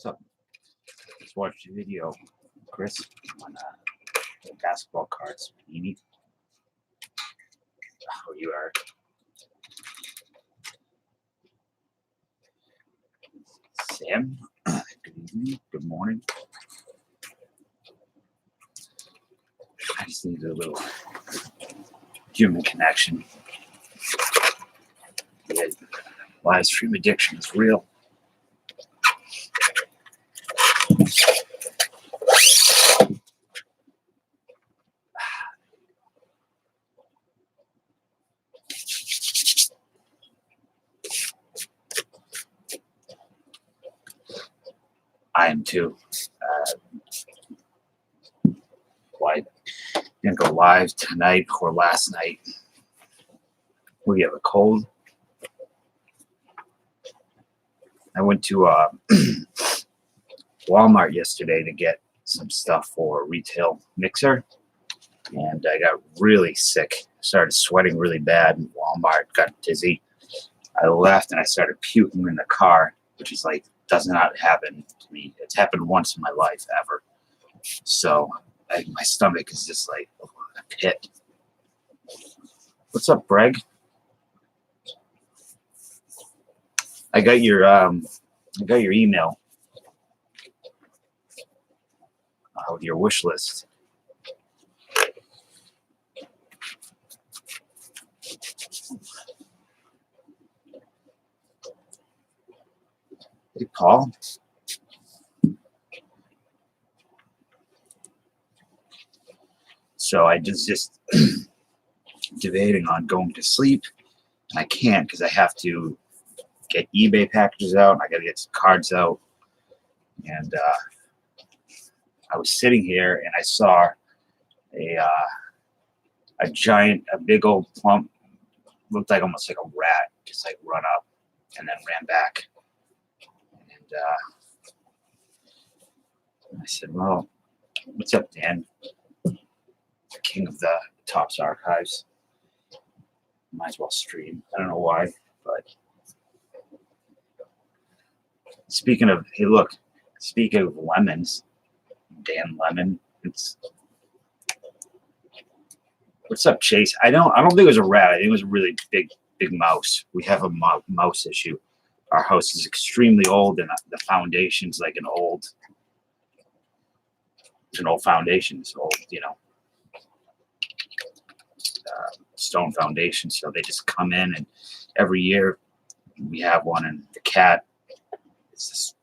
What's up? Just watched a video, Chris, on the basketball cards. Panini. How you are? Sam. Good evening. Good morning. I just need a little human connection. Yeah, live stream addiction is real. I am too. Why didn't go live tonight or last night? We have a cold. I went to Walmart yesterday to get some stuff for a retail mixer, and I got really sick. Started sweating really bad in Walmart, got dizzy. I left and I started puking in the car, which is like, does not happen to me. It's happened once in my life ever. So my stomach is just like a pit. What's up, Greg? I got your email with your wish list. Hey, Paul. So I just debating on going to sleep, and I can't because I have to get eBay packages out. And I got to get some cards out, and I was sitting here and I saw a big old plump, looked like almost like a rat, just like run up and then ran back. And I said, "Well, what's up, Dan? King of the Topps Archives. Might as well stream." I don't know why, but speaking of, hey, look, speaking of lemons, Dan Lemon. What's up, Chase? I don't think it was a rat. I think it was a really big mouse. We have a mouse issue. Our house is extremely old, and the foundation's like an old foundation. It's old, stone foundation. So they just come in, and every year we have one. And the cat is just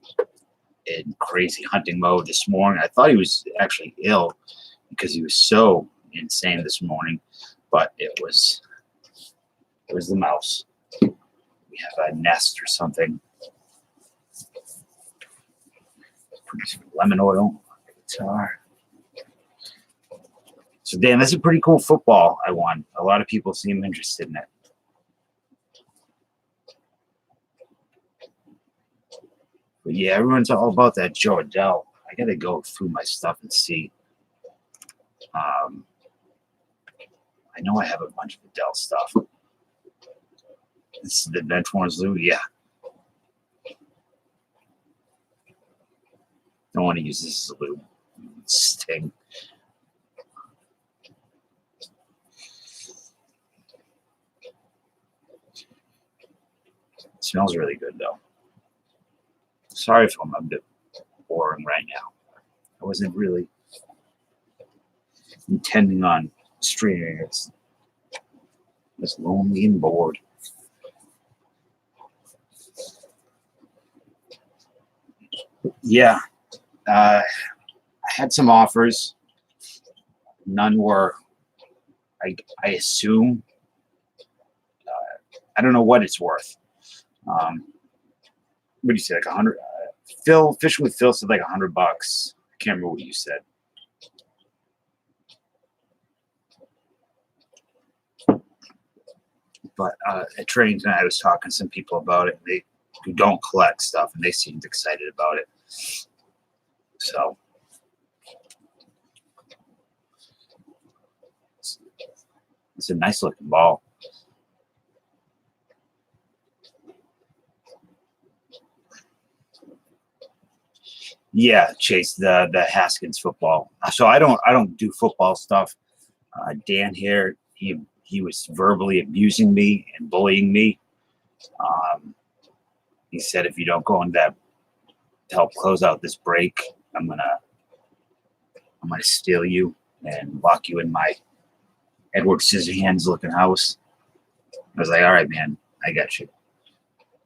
in crazy hunting mode this morning. I thought he was actually ill because he was so insane this morning, but it was the mouse. We have a nest or something. Lemon oil guitar. So Dan, that's a pretty cool football I won. A lot of people seem interested in it. But yeah, everyone's all about that Joe Adele. I gotta go through my stuff and see. I know I have a bunch of Adele stuff. This is the Benchwarmers Lou, yeah. Don't want to use this as a lube. Sting. It smells really good though. Sorry if I'm a bit boring right now. I wasn't really intending on streaming. It's lonely and bored. Yeah, I had some offers. None were, I assume, I don't know what it's worth. What do you say, like 100? Fishing with Phil said like $100. I can't remember what you said. But at training tonight, I was talking to some people about it. Who don't collect stuff, and they seemed excited about it. So it's a nice looking ball. Yeah, Chase, the Haskins football. So I don't do football stuff. Dan here, he was verbally abusing me and bullying me. Um, he said, if you don't go in that to help close out this break, I'm gonna steal you and lock you in my Edward Scissorhands looking house. I was like, all right, man, I got you.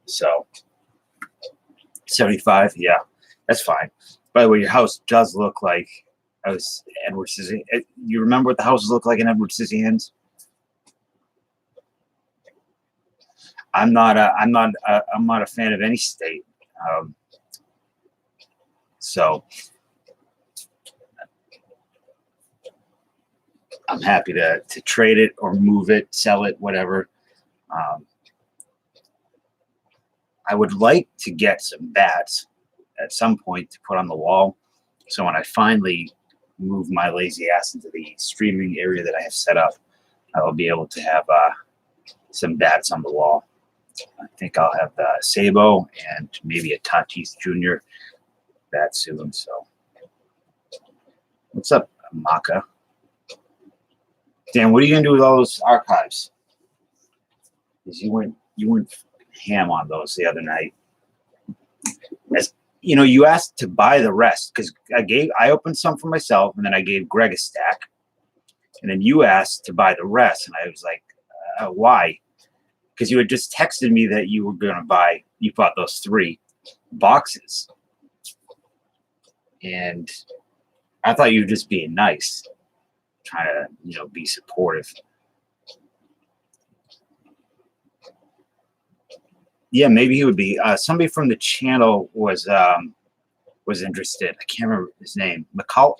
So 75, yeah, that's fine. By the way, your house does look like I was Edward Scissorhands. You remember what the houses look like in Edward Scissorhands? I'm not a fan of any state. Um, so I'm happy to trade it or move it, sell it, whatever. Um, I would like to get some bats at some point to put on the wall. So when I finally move my lazy ass into the streaming area that I have set up, I will be able to have some bats on the wall. I think I'll have the Sabo and maybe a Tatis Jr. bat soon. So what's up, Maka? Dan, what are you gonna do with all those archives? Because you went ham on those the other night. As you know, you asked to buy the rest because I opened some for myself and then I gave Greg a stack, and then you asked to buy the rest, and I was like, why? Because you had just texted me that you were gonna buy. You bought those 3 boxes, and I thought you were just being nice, trying to be supportive. Yeah, maybe he would be. Somebody from the channel was interested. I can't remember his name. McCall.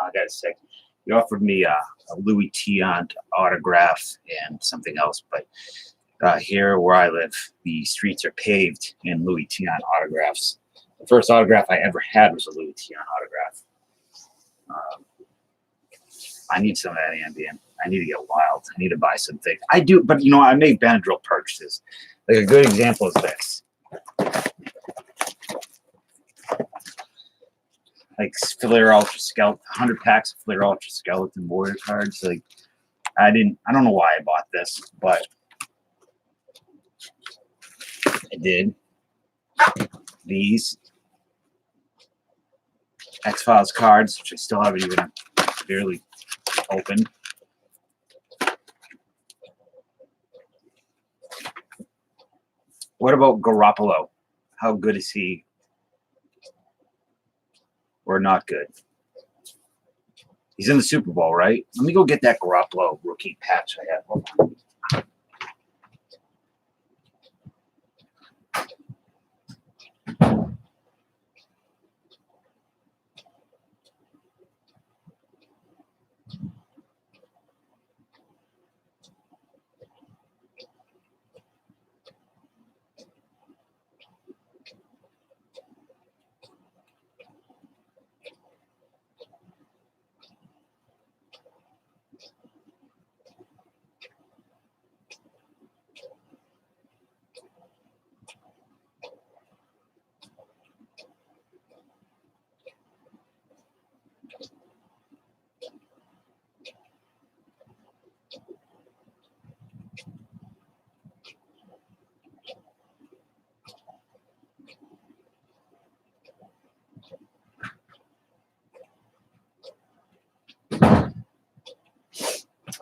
I got a sec. He offered me a Louis Tiant autograph and something else. But here where I live, the streets are paved in Louis Tiant autographs. The first autograph I ever had was a Louis Tiant autograph. I need some of that Ambien. I need to get wild. I need to buy some things. I do, but I make Benadryl purchases. Like a good example is this. Like Flair Ultra Skeleton, 100 packs of Flair Ultra Skeleton Warrior cards. Like I don't know why I bought this, but I did. These X-Files cards, which I still haven't even barely opened. What about Garoppolo? How good is he? Or not good? He's in the Super Bowl, right? Let me go get that Garoppolo rookie patch I have. Hold on.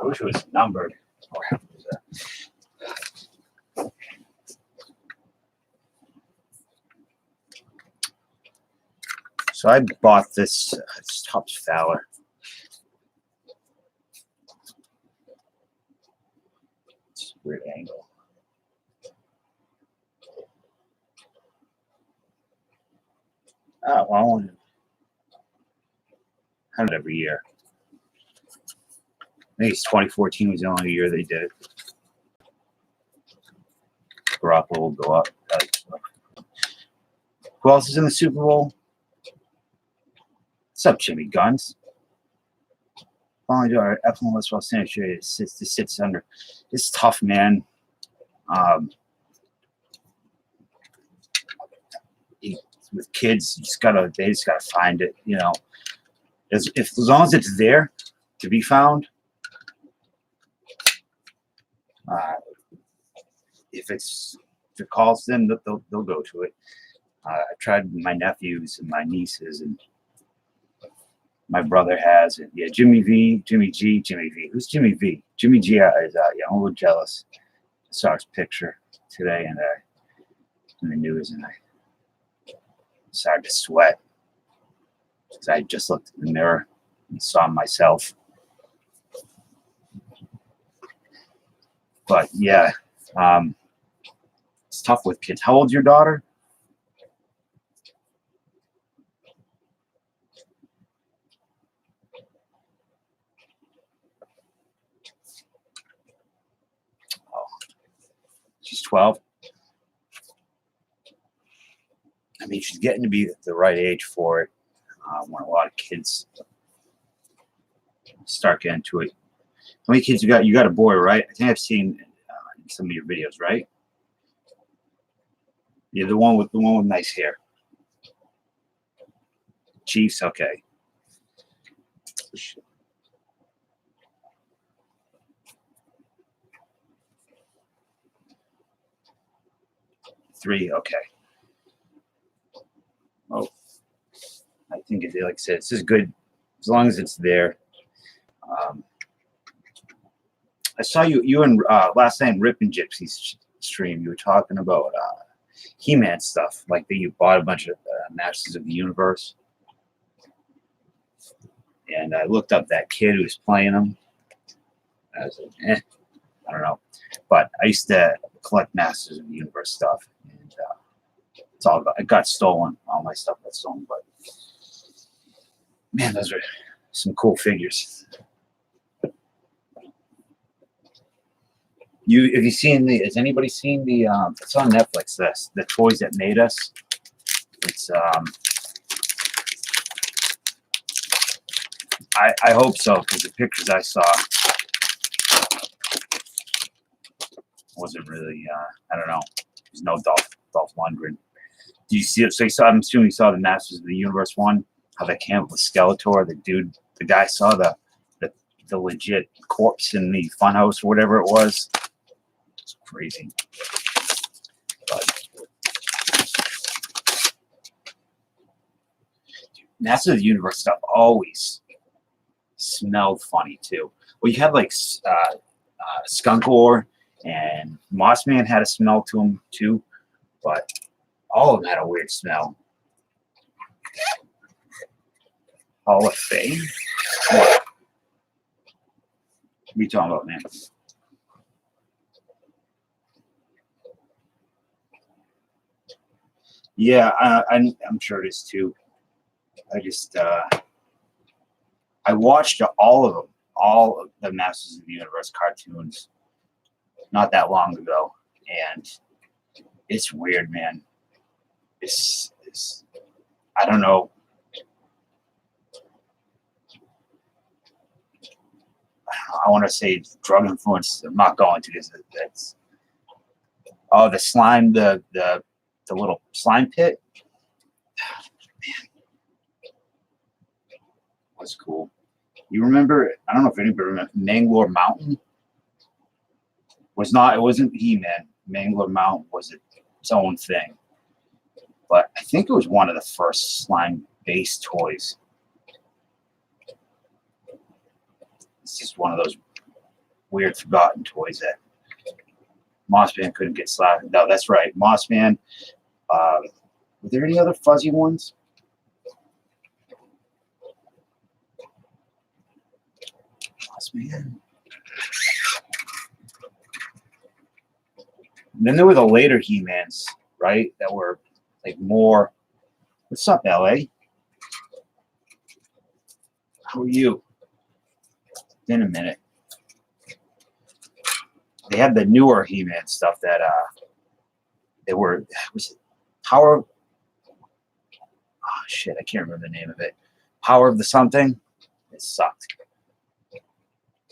I wish it was numbered. So I bought this. It's Topps Fowler. It's a weird angle. Oh, well, I want to have it every year. I think it's 2014 was the only year they did it. Garoppolo will go up. Who else is in the Super Bowl? What's up, Jimmy Guns? Following our Epsilon list while sanitary sits under. It's tough, man. with kids, they just gotta find it. You know, as long as it's there to be found. If it calls them, they'll go to it. I tried with my nephews and my nieces, and my brother has it. Yeah, Jimmy V. Who's Jimmy V? Jimmy G is yeah, I'm a little jealous. I saw his picture today in the news, and I started to sweat because I just looked in the mirror and saw myself. But yeah, it's tough with kids. How old's your daughter? Oh, she's 12. I mean, she's getting to be the right age for it. When a lot of kids start getting to it. How many kids you got? You got a boy, right? I think I've seen in some of your videos, right? Yeah, the one with nice hair. Chiefs, okay. 3, okay. Oh, I think it, like I said, this is good as long as it's there. I saw you and last night Rip and Gypsy's stream. You were talking about He-Man stuff, like that you bought a bunch of Masters of the Universe. And I looked up that kid who was playing them. I was like, I don't know. But I used to collect Masters of the Universe stuff. And it's all about, it got stolen. All my stuff got stolen. But man, those are some cool figures. Have you seen has anybody seen the it's on Netflix, the Toys That Made Us? It's I hope so, because the pictures I saw wasn't really I don't know. There's no Dolph Lundgren. Do you see it? So I'm assuming you saw the Masters of the Universe one, how they came up with Skeletor, the guy saw the legit corpse in the funhouse or whatever it was. It's crazy. But Masters of the Universe stuff always smelled funny too. Well, you had like Skunkor and Mossman had a smell to them too, but all of them had a weird smell. Hall of Fame? What are you talking about, man? Yeah, I'm sure it is too. I just I watched all of them, all of the Masters of the Universe cartoons, not that long ago, and it's weird, man. It's I don't know. I want to say drug influence. I'm not going to because that's the slime, the little slime pit. Man, was cool. You remember? I don't know if anybody remembers Manglore Mountain. It wasn't He-Man. Manglore Mountain was its own thing, but I think it was one of the first slime-based toys. It's just one of those weird forgotten toys that Mossman couldn't get slapped. No, that's right, Mossman. Were there any other fuzzy ones? Mossman. And then there were the later He-Mans, right? That were like more. What's up, LA? How are you? In a minute. They had the newer He-Man stuff that they were. Was it Power? Oh shit! I can't remember the name of it. Power of the something. It sucked.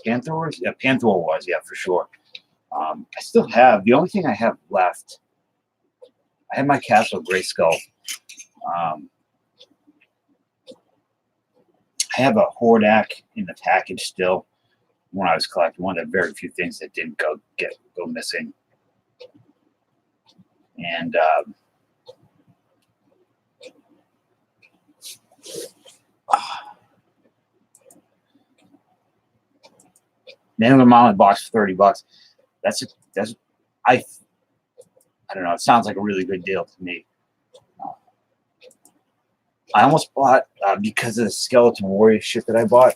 Panther? Yeah, Panther was, yeah, for sure. I still have, the only thing I have left, I have my Castle Grayskull I have a Hordak in the package still. When I was collecting, one of the very few things that didn't go missing. And nailing them on the box for $30. That's I don't know. It sounds like a really good deal to me. I almost bought because of the Skeleton Warrior shit that I bought.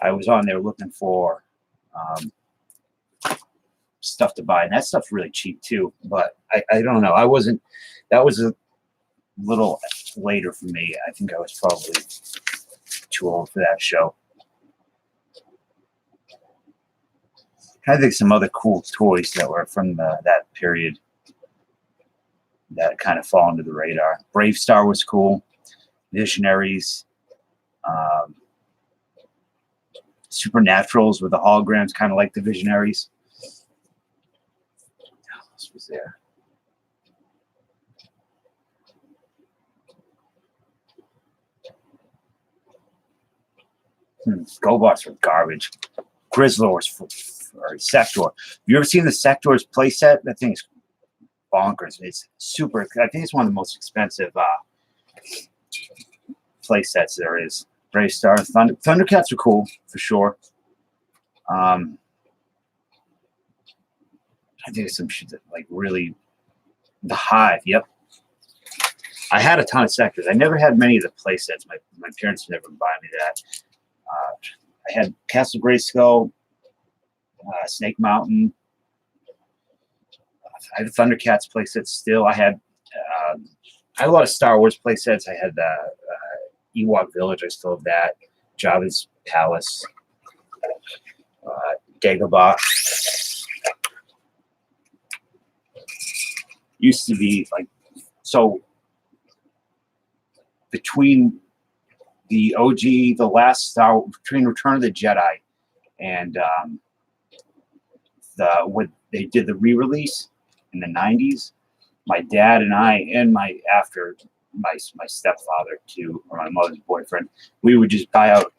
I was on there looking for stuff to buy, and that stuff's really cheap too. But I don't know. I wasn't. That was a little later for me. I think I was probably too old for that show. I think some other cool toys that were from that period that kind of fall under the radar. Brave Star was cool. Visionaries. Supernaturals with the holograms, kind of like the Visionaries. What else was there? GoBots were garbage. Grizzlors or Sector. Have you ever seen the Sector's playset? That thing is bonkers. It's super. I think it's one of the most expensive playsets there is. Brave Star, Thundercats are cool for sure. I think some shit that like really. The Hive. Yep. I had a ton of Sectors. I never had many of the playsets. My parents never buy me that. I had Castle Grayskull, Snake Mountain. I have Thundercats playsets still. I had a lot of Star Wars playsets. I had Ewok Village. I still have that. Jabba's Palace. Dagobah. Used to be like so. Between the OG, the last Star, between Return of the Jedi and when they did the re-release in the 90s, my dad and I and my stepfather too, or my mother's boyfriend, we would just buy out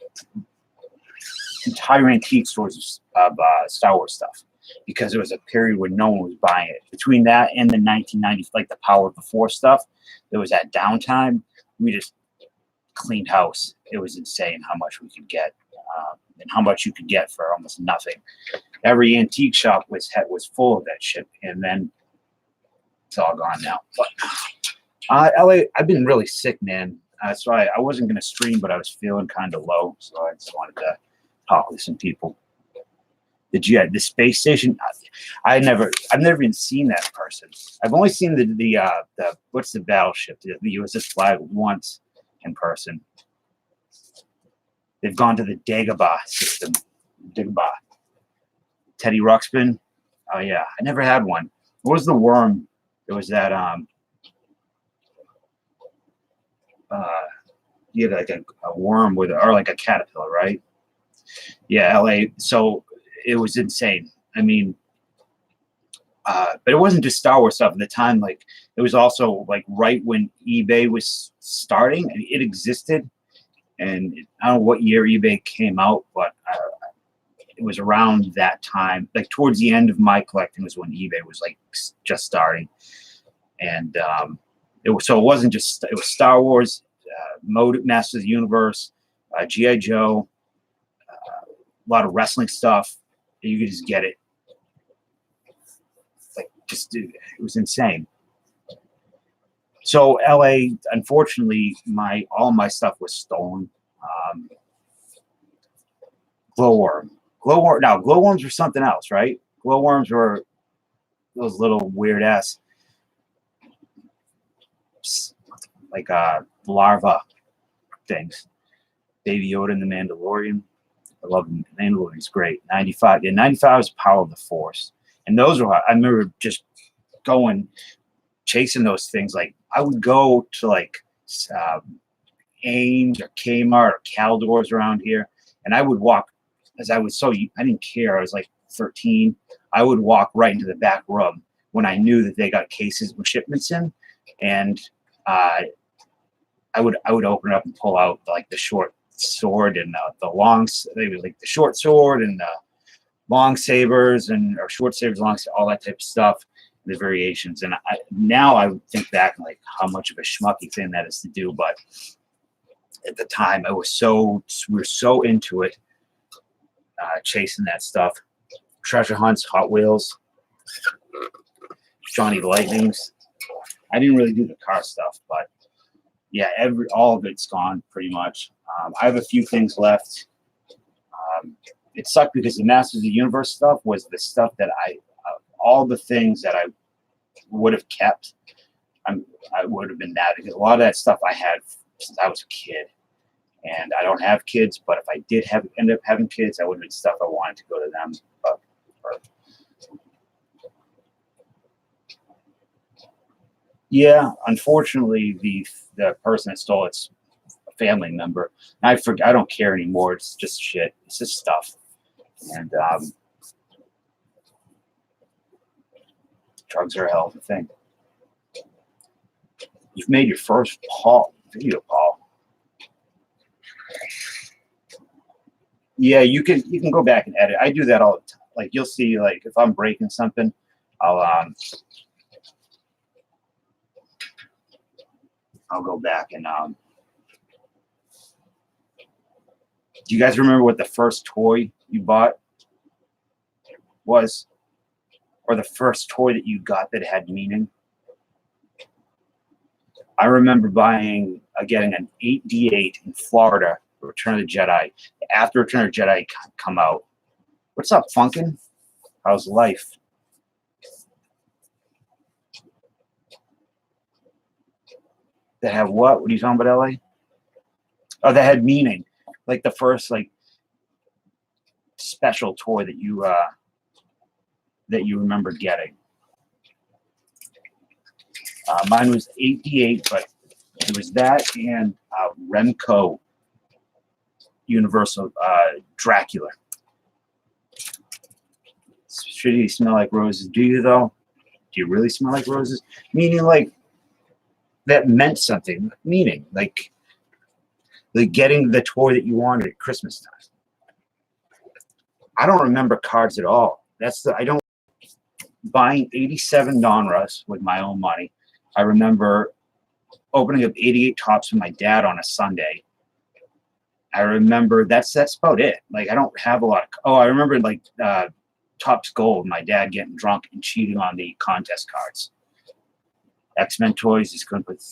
entire antique stores of Star Wars stuff because it was a period when no one was buying it. Between that and the 1990s, like the Power of the Force stuff, there was that downtime. We just cleaned house. It was insane how much we could get and how much you could get for almost nothing. Every antique shop was full of that shit, and then it's all gone now. But LA, I've been really sick, man. So I wasn't gonna stream, but I was feeling kind of low, so I just wanted to talk with some people. The space station. I've never even seen that in person. I've only seen the what's the battleship, the USS Flag once in person. They've gone to the Dagobah system. Dagobah. Teddy Ruxpin. Oh yeah, I never had one. What was the worm? There was that you had like a worm with or like a caterpillar, right? Yeah, LA. So it was insane. I mean, but it wasn't just Star Wars stuff at the time. Like it was also like right when eBay was starting, and it existed. And I don't know what year eBay came out, but it was around that time. Like towards the end of my collecting was when eBay was like just starting, and it wasn't just it was Star Wars, Masters of the Universe, GI Joe, a lot of wrestling stuff. You could just get it. Like it was insane. So LA, unfortunately, all my stuff was stolen. Glowworm. Now glowworms were something else, right? Glowworms were those little weird ass, like larva things. Baby Yoda and the Mandalorian. I love him. Mandalorian's great. 95. Yeah, 95 was Power of the Force. And those were, I remember just chasing those things. Like I would go to like Ames or Kmart or Caldors around here, and I would walk as I didn't care. I was like 13. I would walk right into the back room when I knew that they got cases with shipments in, and I would open it up and pull out like the short sword and the long, maybe like the short sword and the long sabers and or short sabers, long, all that type of stuff, the variations. And now I think back like how much of a schmucky thing that is to do, but at the time we were so into it, chasing that stuff, treasure hunts, Hot Wheels, Johnny Lightnings. I didn't really do the car stuff, but yeah, all of it's gone pretty much. I have a few things left. It sucked because the Masters of the Universe stuff was the stuff that all the things that I would have kept. I would have been that, because a lot of that stuff I had since I was a kid, and I don't have kids. But if I did end up having kids, that would have been stuff I wanted to go to them. Yeah, unfortunately, the person that stole it's a family member. I don't care anymore. It's just shit. It's just stuff. And drugs are a hell of a thing. You've made your first video, Paul. Yeah, you can go back and edit. I do that all the time. Like you'll see, like if I'm breaking something, I'll go back and do you guys remember what the first toy you bought was? Or the first toy that you got that had meaning? I remember getting an 8D8 in Florida, Return of the Jedi. After Return of the Jedi come out. What's up, Funkin'? How's life? That have what? What are you talking about, LA? Oh, that had meaning. Like the first like special toy that you remember getting. Mine was 8D8, but it was that and Remco Universal Dracula. Should you smell like roses? Do you though? Do you really smell like roses? Meaning like that meant something. Meaning like getting the toy that you wanted at Christmas time. I don't remember cards at all. I don't buying 87 Donruss with my own money. I remember opening up 88 Tops with my dad on a Sunday. I remember that's about it. Like I don't have a lot of. I remember like Topps Gold. My dad getting drunk and cheating on the contest cards. X-Men toys is good with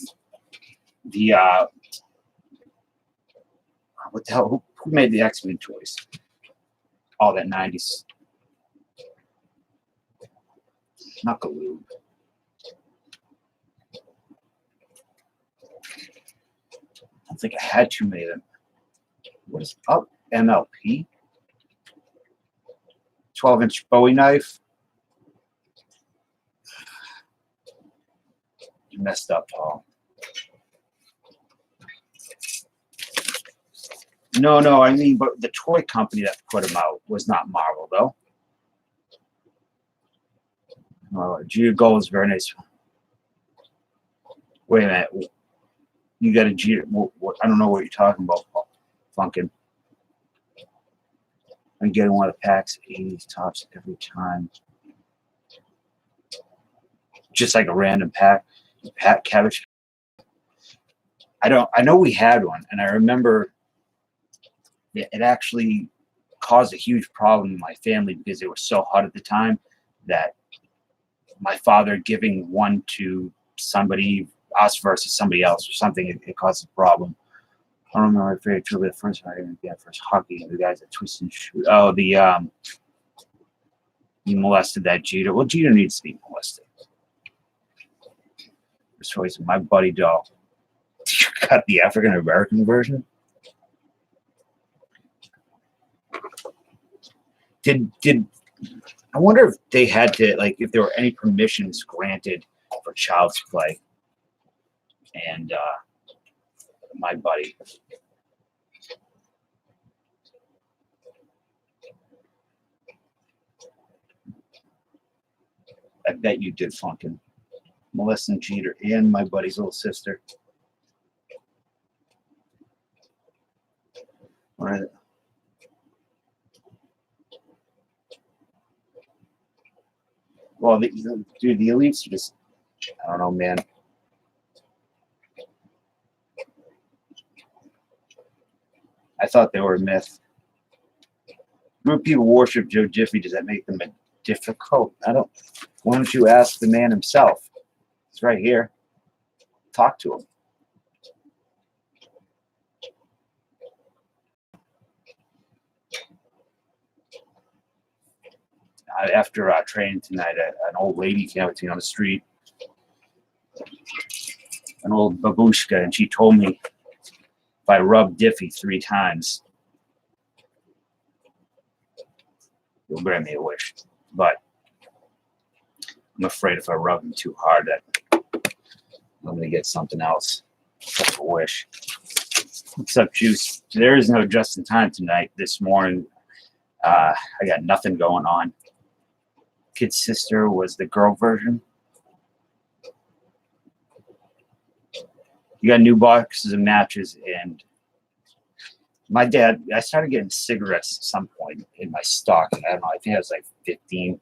the what the hell? Who made the X-Men toys? All that 90s. Knuckaloo. I don't think I had too many of them. What is up? MLP? 12-inch Bowie knife. You messed up, Paul. No, I mean, but the toy company that put them out was not Marvel, though. Oh, Jeter Gold is very nice. Wait a minute. You got a Jeter. I don't know what you're talking about, Paul. Funkin'. I'm getting one of the packs, 80s Tops every time. Just like a random pack. Cabbage. I know we had one, and I remember it actually caused a huge problem in my family because they were so hot at the time that my father giving one to somebody, us versus somebody else or something, it caused a problem. I don't remember if it the first one I didn't get first hockey. The guys that twist and shoot. Oh, you molested that Jeter. Well, Jeter needs to be molested. This choice, my buddy doll. You got the African American version. Did I wonder if they had to, like, if there were any permissions granted for child's play? And my buddy. I bet you did, Funkin'. Molesting Jeter and my buddy's little sister. Well, dude, the elites are just, I don't know, man. I thought they were a myth. Group of people worship Joe Jiffy. Does that make them a difficult? I don't. Why don't you ask the man himself? He's right here. Talk to him. After training tonight, an old lady came up to me on the street, an old babushka, and she told me if I rub Diffie 3 times, you'll grant me a wish. But I'm afraid if I rub him too hard, that I'm going to get something else. That's a wish. What's up, Juice? There is no just in time tonight. This morning, I got nothing going on. Kid's sister was the girl version. You got new boxes of matches, and my dad, I started getting cigarettes at some point in my stock. I don't know, I think I was like 15.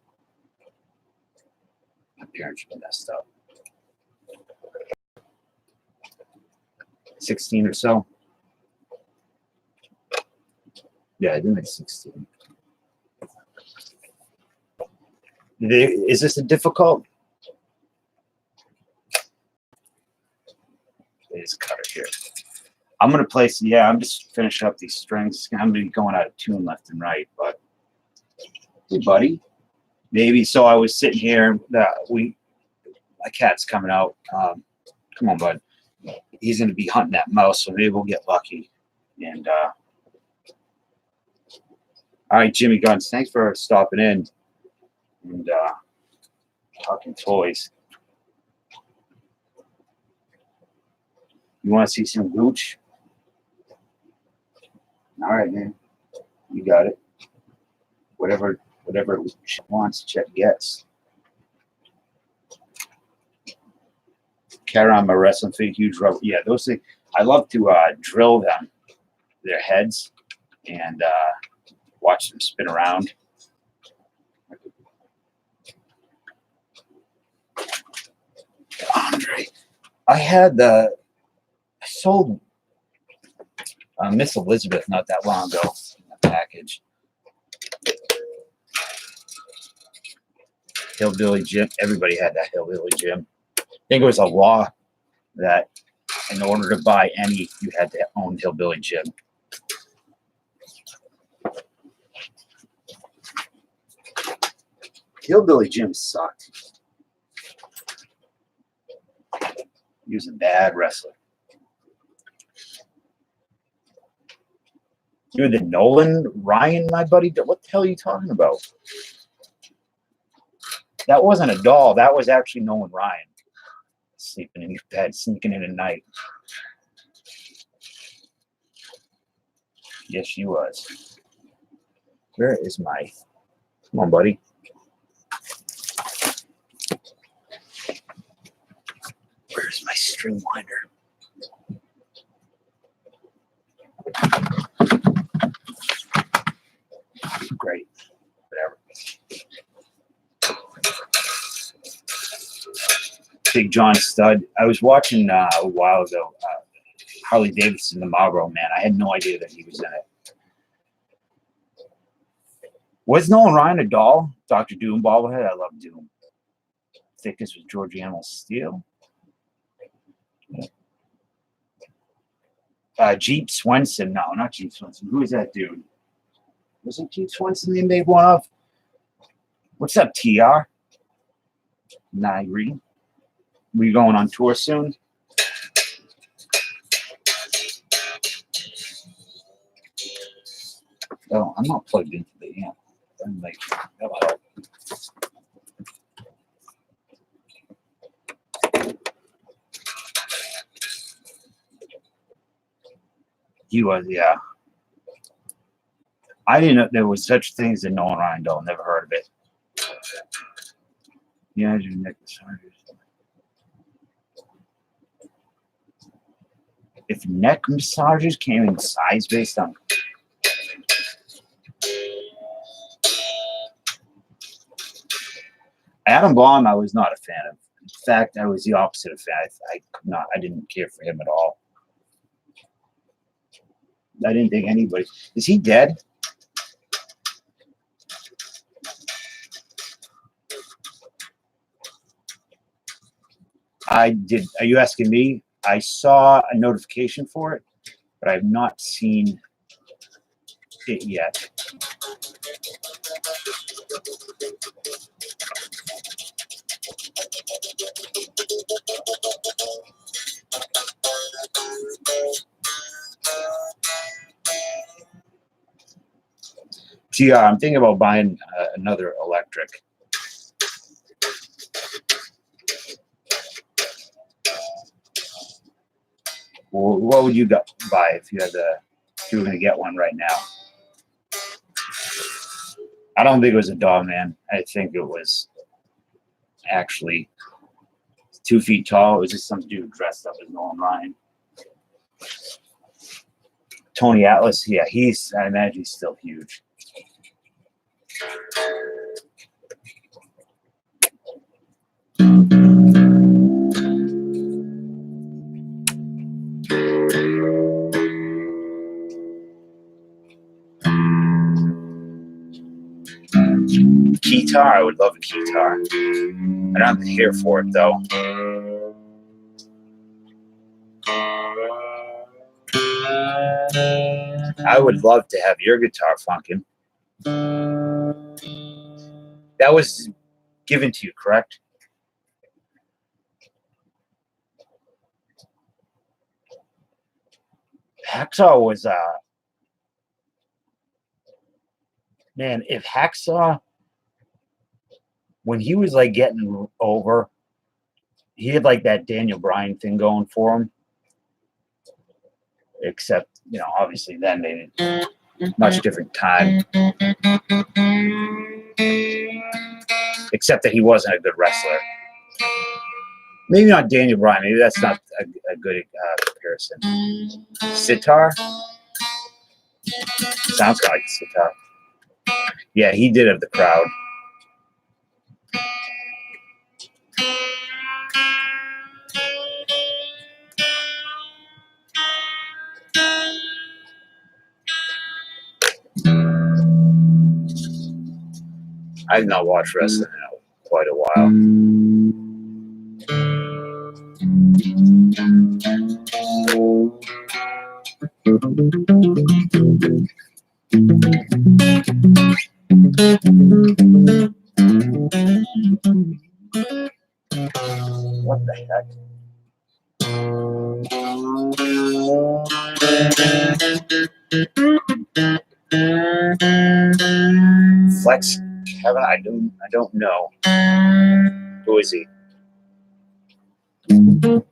My parents were messed up. 16 or so. Yeah, I think like 16. Is this a difficult? Let's cut it here. I'm gonna place. Yeah, I'm just finishing up these strings. I'm gonna be going out of tune left and right. But hey, buddy, maybe. So I was sitting here. My cat's coming out. Come on, bud. He's gonna be hunting that mouse. So maybe we'll get lucky. And all right, Jimmy Guns. Thanks for stopping in and talking toys. You want to see some gooch? All right, man. You got it. Whatever she wants, Chet gets. Carry on my wrestling feet, huge rubber. Yeah, those things. I love to drill them, their heads, and watch them spin around. Andre, I sold Miss Elizabeth not that long ago in a package. Hillbilly Jim. Everybody had that Hillbilly Jim. I think it was a law that in order to buy any, you had to own Hillbilly Jim. Hillbilly Jim sucked. He was a bad wrestler. Dude, the Nolan Ryan, my buddy, what the hell are you talking about? That wasn't a doll. That was actually Nolan Ryan. Sleeping in your bed, sneaking in at night. Yes, she was. Where is my... Come on, buddy. Where's my string winder? Great. Whatever. Big John Stud. I was watching a while ago Harley Davidson, the Marlboro Man. I had no idea that he was in it. Was Nolan Ryan a doll? Dr. Doom bobblehead? I love Doom. Thickest was George Animal Steel. Jeep Swenson. No, not Jeep Swenson. Who is that dude? Wasn't Jeep Swenson they made one of? What's up, TR? Nairi. We going on tour soon? Oh, I'm not plugged into the amp. I'm like, that'll help. He was, yeah. I didn't know there was such things as Nolan Ryan doll. Never heard of it. Yeah, your neck massages. If neck massages came in size based on Adam Baum, I was not a fan of. In fact, I was the opposite of fan. I could not. I didn't care for him at all. I didn't think anybody. Is he dead? I did. Are you asking me? I saw a notification for it, but I've not seen it yet. GR, I'm thinking about buying another electric. Well, what would you buy if you had if you were going to get one right now? I don't think it was a dog man. I think it was actually 2 feet tall. It was just some dude dressed up as Nolan Ryan. Tony Atlas, yeah, I imagine he's still huge. Keytar, I would love a Keytar. I don't have the hair for it though. I would love to have your guitar funkin'. That was given to you, correct? Hacksaw was man, if Hacksaw, when he was like getting over, he had like that Daniel Bryan thing going for him. Except, you know, obviously then they didn't much different time. Except that he wasn't a good wrestler. Maybe not Daniel Bryan. Maybe that's not a good comparison. Sitar? Sounds kind of like Sitar. Yeah, he did have the crowd. I have not watched wrestling in quite a while. What the heck? Flex Kevin, I don't know. Who is he? Well,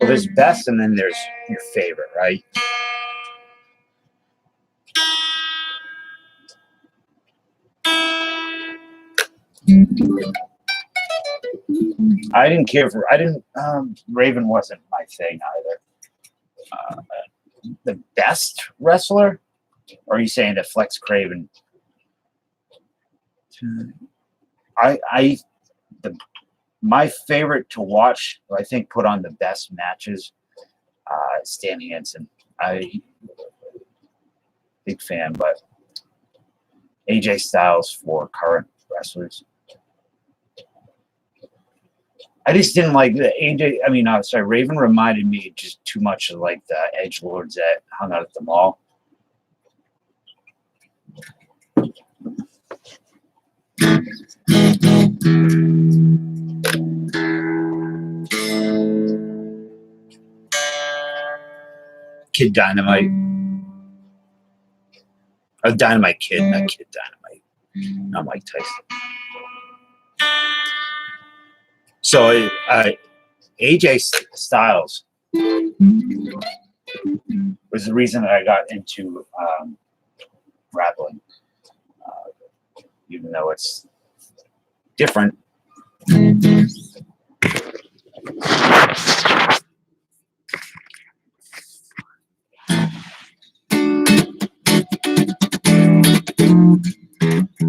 there's best, and then there's your favorite, right? I didn't care for. Raven wasn't my thing either. The best wrestler? Or are you saying that Flex Craven? My favorite to watch, I think, put on the best matches. Stan Hansen. Big fan, but AJ Styles for current wrestlers. I just didn't like the AJ. I mean, sorry, Raven reminded me just too much of like the edgelords that hung out at the mall. Kid Dynamite. Oh, Dynamite Kid, not Kid Dynamite. Not Mike Tyson. So AJ Styles was the reason that I got into grappling, even though it's different.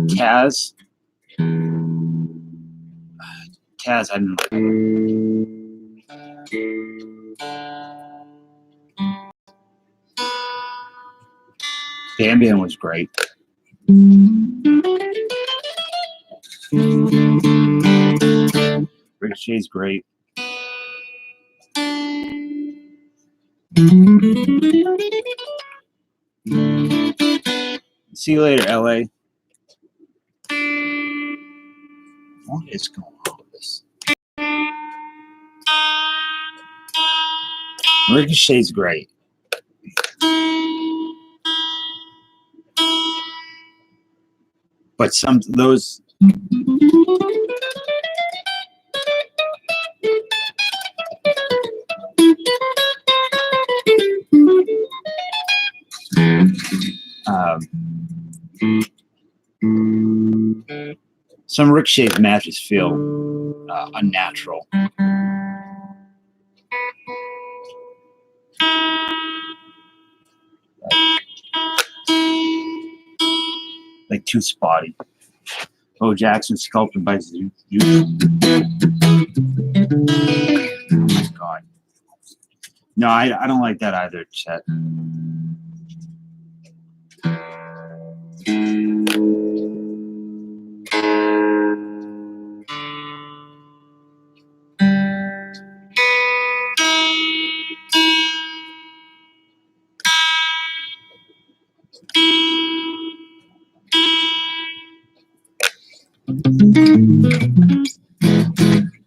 Kaz, Taz, I didn't like. The Ambien was great. Ricochet's great. See you later, LA. What is going on with this? Ricochet's great. But some those some Ricochet's matches feel unnatural. Like too spotty. Bo Jackson sculpted by Zeus. Oh my god. No, I don't like that either, Chet.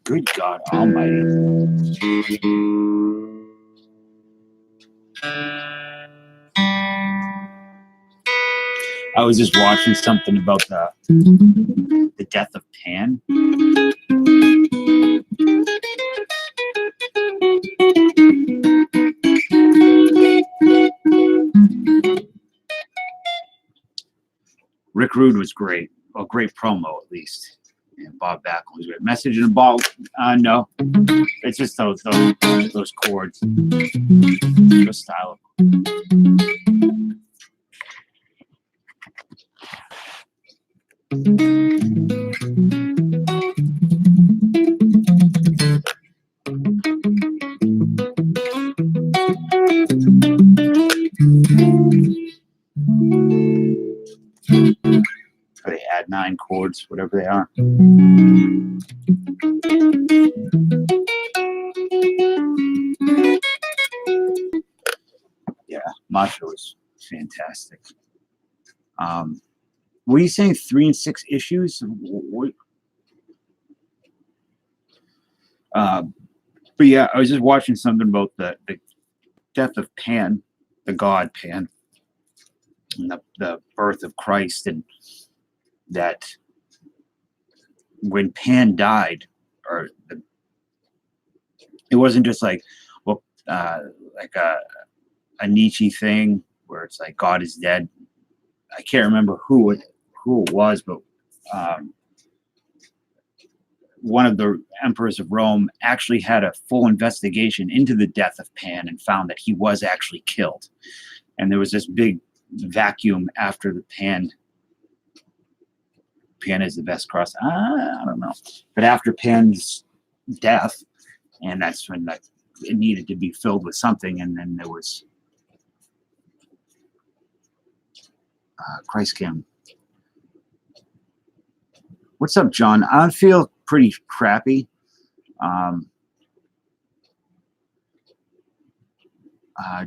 Good God Almighty. I was just watching something about the death of Pan. Rick Rude was great. Well, great promo at least. And Bob Backlund was great. Message in a ball. No, it's just those chords. The style. They add 9 chords, whatever they are. Yeah, Masha was fantastic. Were you saying 3 and 6 issues? But yeah, I was just watching something about the death of Pan, the god Pan, and the birth of Christ, and that when Pan died, it wasn't just like, well, like a Nietzsche thing where it's like God is dead. I can't remember who it was, but one of the emperors of Rome actually had a full investigation into the death of Pan and found that he was actually killed. And there was this big vacuum after the Pan is the best cross. I don't know. But after Pan's death, and that's when it needed to be filled with something. And then there was Christ came. What's up, John? I feel pretty crappy.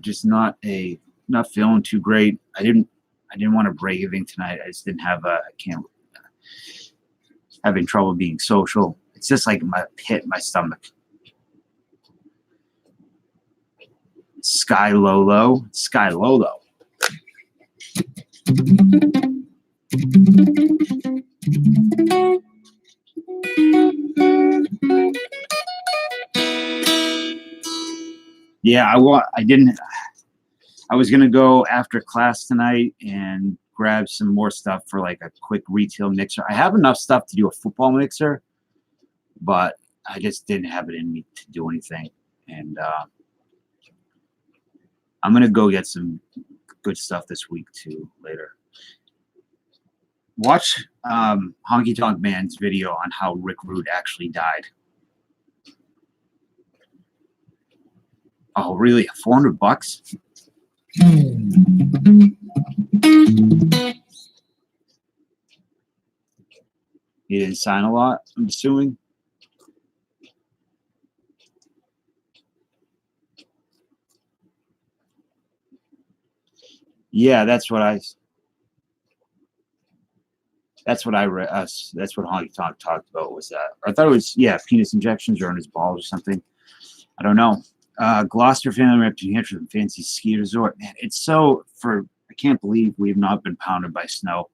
Just not feeling too great. I didn't want to break anything tonight. I just didn't have having trouble being social. It's just like my pit in my stomach. Sky Lolo. Yeah, I was gonna go after class tonight and grab some more stuff for like a quick retail mixer. I have enough stuff to do a football mixer, but I just didn't have it in me to do anything. And I'm gonna go get some good stuff this week too later. Watch Honky Tonk Man's video on how Rick Rude actually died. Oh, really? $400? He didn't sign a lot, I'm assuming. Yeah, that's what I read. That's what Honky Tonk talked about. Was that? I thought it was penis injections or on his balls or something. I don't know. Gloucester family up to New Hampshire, fancy ski resort. Man, it's so I can't believe we've not been pounded by snow.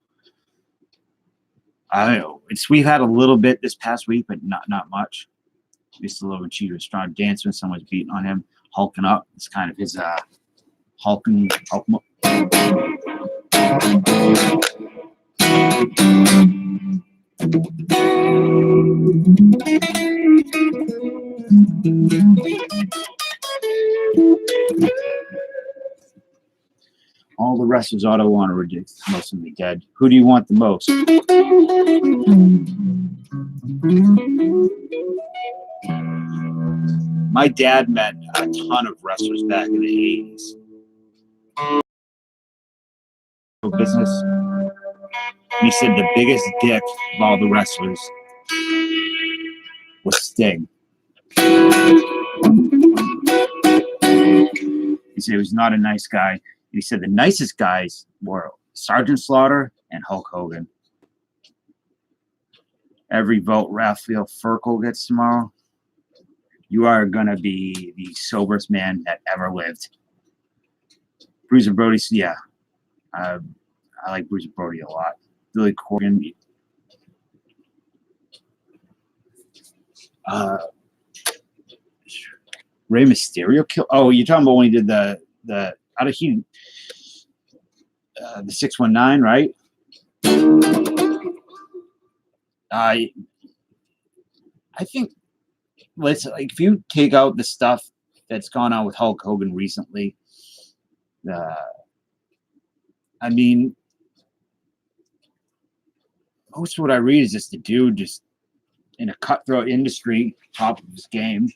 I don't know. We've had a little bit this past week, but not much. Just a little bit. Cheater, strong dance when someone's beating on him, hulking up. It's kind of his hulking. All the wrestlers Otto want are ridiculous. Most of them dead. Who do you want the most? My dad met a ton of wrestlers back in the 80s. Business. And he said the biggest dick of all the wrestlers was Sting. He said he was not a nice guy. He said the nicest guys were Sergeant Slaughter and Hulk Hogan. Every vote Raphael Furkel gets tomorrow, you are going to be the soberest man that ever lived. Bruiser Brody, yeah. I like Bruiser Brody a lot. Billy Corgan. Rey Mysterio kill. Oh, you're talking about when he did the out of the 619, right? I think if you take out the stuff that's gone on with Hulk Hogan recently, I mean, most of what I read is just the dude just in a cutthroat industry, top of his game,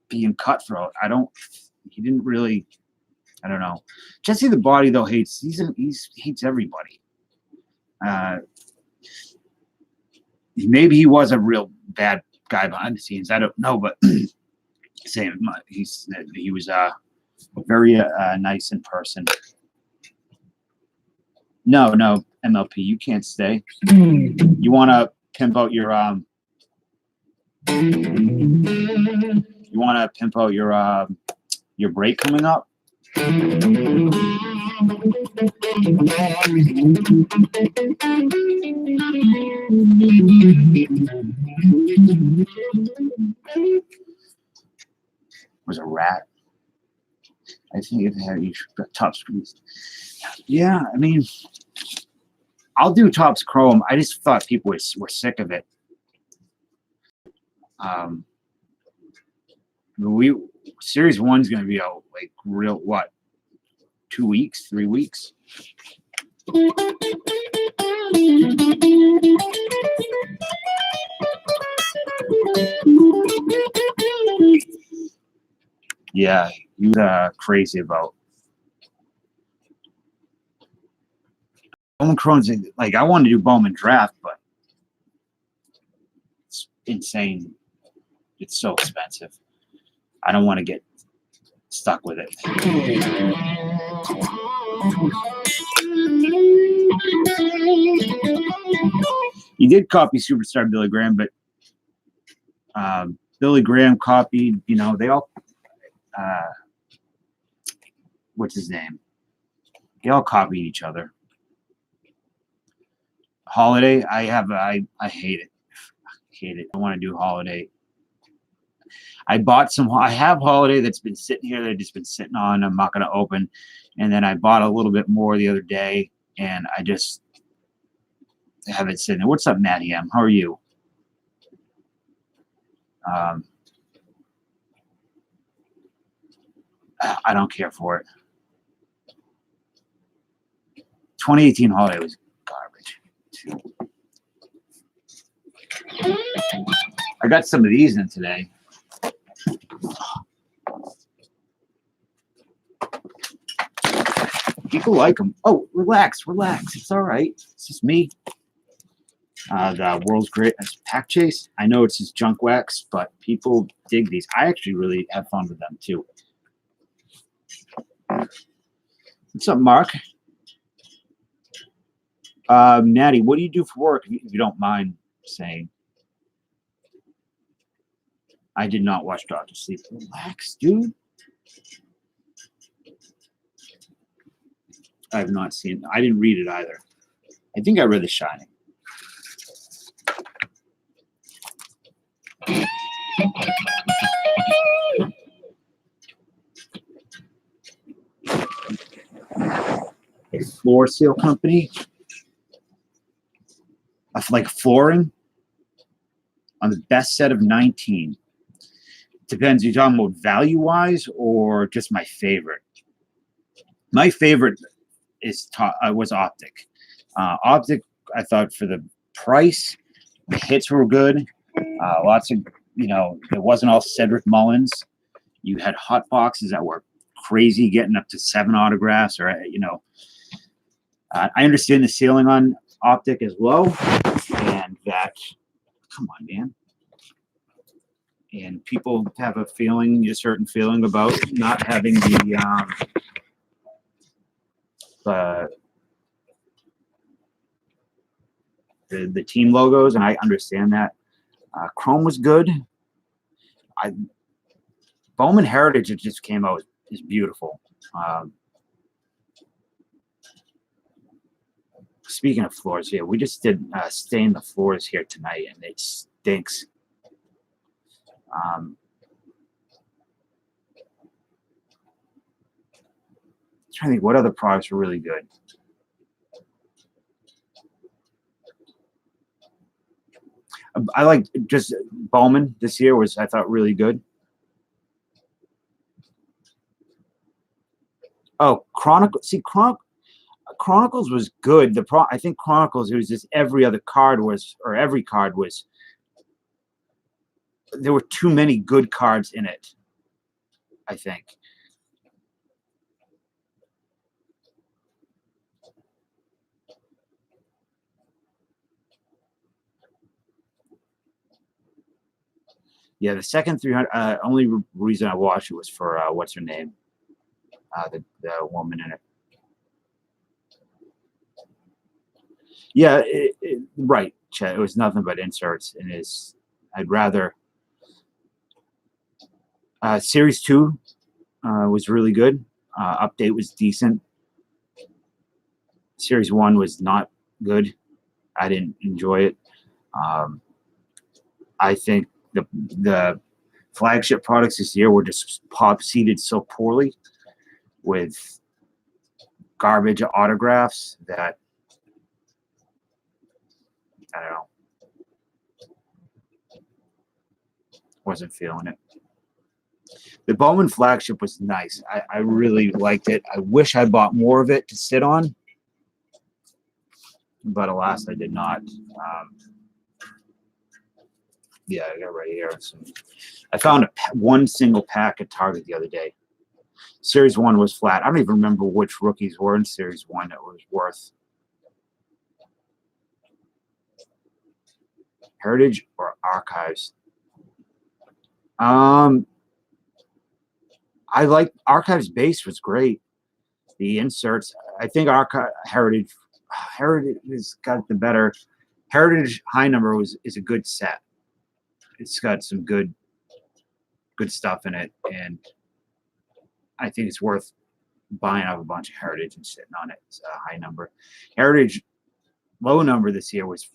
being cutthroat. He didn't really, I don't know. Jesse the Body though he hates everybody. Maybe he was a real bad guy behind the scenes. I don't know, but he was very nice in person. No, MLP, you can't stay. You want to pimp out your your break coming up? Was a rat. I think it had top screws. Yeah, I mean, I'll do Topps Chrome. I just thought people were sick of it. Series 1's going to be out like real 2 weeks, 3 weeks. Yeah, he was crazy about Bowman Crohn's. Like, I wanted to do Bowman Draft, but it's insane. It's so expensive. I don't want to get stuck with it. He did copy Superstar Billy Graham, but Billy Graham copied, they all, what's his name? They all copied each other. Holiday, I hate it. I want to do Holiday. I have Holiday that's been sitting here that I've just been sitting on. I'm not going to open. And then I bought a little bit more the other day, and I just have it sitting there. What's up, Matty M? How are you? I don't care for it. 2018 holiday was garbage too. I got some of these in today. People like them. Oh, relax. It's all right. It's just me. The world's greatest pack chase. I know it's just junk wax, but people dig these. I actually really have fun with them too. What's up, Mark? Natty, what do you do for work, if you don't mind saying? I did not watch Doctor Sleep. Relax, dude. I have not seen. I didn't read it either. I think I read The Shining. A floor seal company, like flooring, on the best set of 19. Depends. You're talking about value wise or just my favorite. My favorite was Optic. Optic, I thought for the price, the hits were good. Lots of, it wasn't all Cedric Mullins. You had hot boxes that were crazy, getting up to 7 autographs, or I understand the ceiling on Optic is low, and that, come on, man. And people have a certain feeling about not having the team logos, and I understand that. Chrome was good. Bowman Heritage, it just came out, is beautiful. Speaking of floors, yeah, we just did stain the floors here tonight, and it stinks. Trying to think what other products were really good. I like just Bowman this year was, I thought, really good. Oh, Chronicles. See, Chronicles was good. I think Chronicles, it was just every card was, there were too many good cards in it, I think. Yeah, the second 300, only reason I watched it was for, what's her name? The woman in it. Yeah, right, Chet. It was nothing but inserts, and I'd rather. Series 2 was really good. Update was decent. Series 1 was not good. I didn't enjoy it. I think the flagship products this year were just seeded so poorly with garbage autographs that I don't know. Wasn't feeling it. The Bowman flagship was nice. I really liked it. I wish I bought more of it to sit on, but alas, I did not. Yeah, I got right here. I found one single pack at Target the other day. Series 1 was flat. I don't even remember which rookies were in Series 1 that was worth. Heritage or Archives? I like Archives base was great. The inserts, I think Heritage has got the better. Heritage high number is a good set. It's got some good stuff in it, and I think it's worth buying up a bunch of Heritage and sitting on it. It's a high number. Heritage low number this year was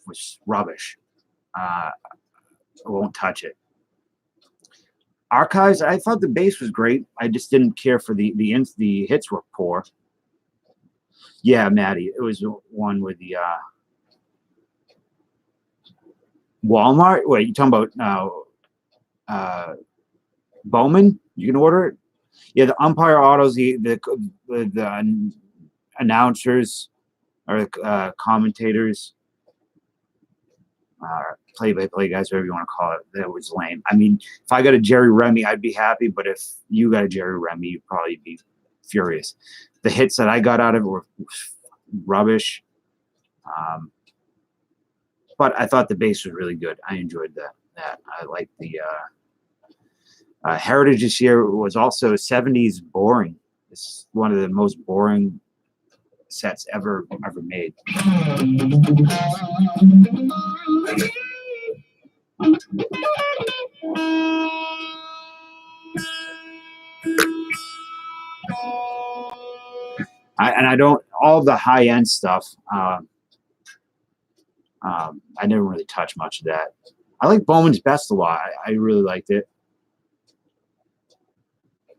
rubbish. I won't touch it. Archives, I thought the base was great. I just didn't care for the hits were poor. Yeah, Maddie, it was one with the Walmart. Wait, you talking about Bowman? You can order it. Yeah, the umpire autos, the announcers, or commentators, play-by-play guys, whatever you want to call it. That was lame. I mean, if I got a Jerry Remy, I'd be happy, but if you got a Jerry Remy, you'd probably be furious. The hits that I got out of it were rubbish. But I thought the bass was really good. I enjoyed that. I like the Heritage this year was also 70s boring. It's one of the most boring sets ever made. I don't, all the high end stuff. I never really touched much of that. I like Bowman's Best a lot. I really liked it.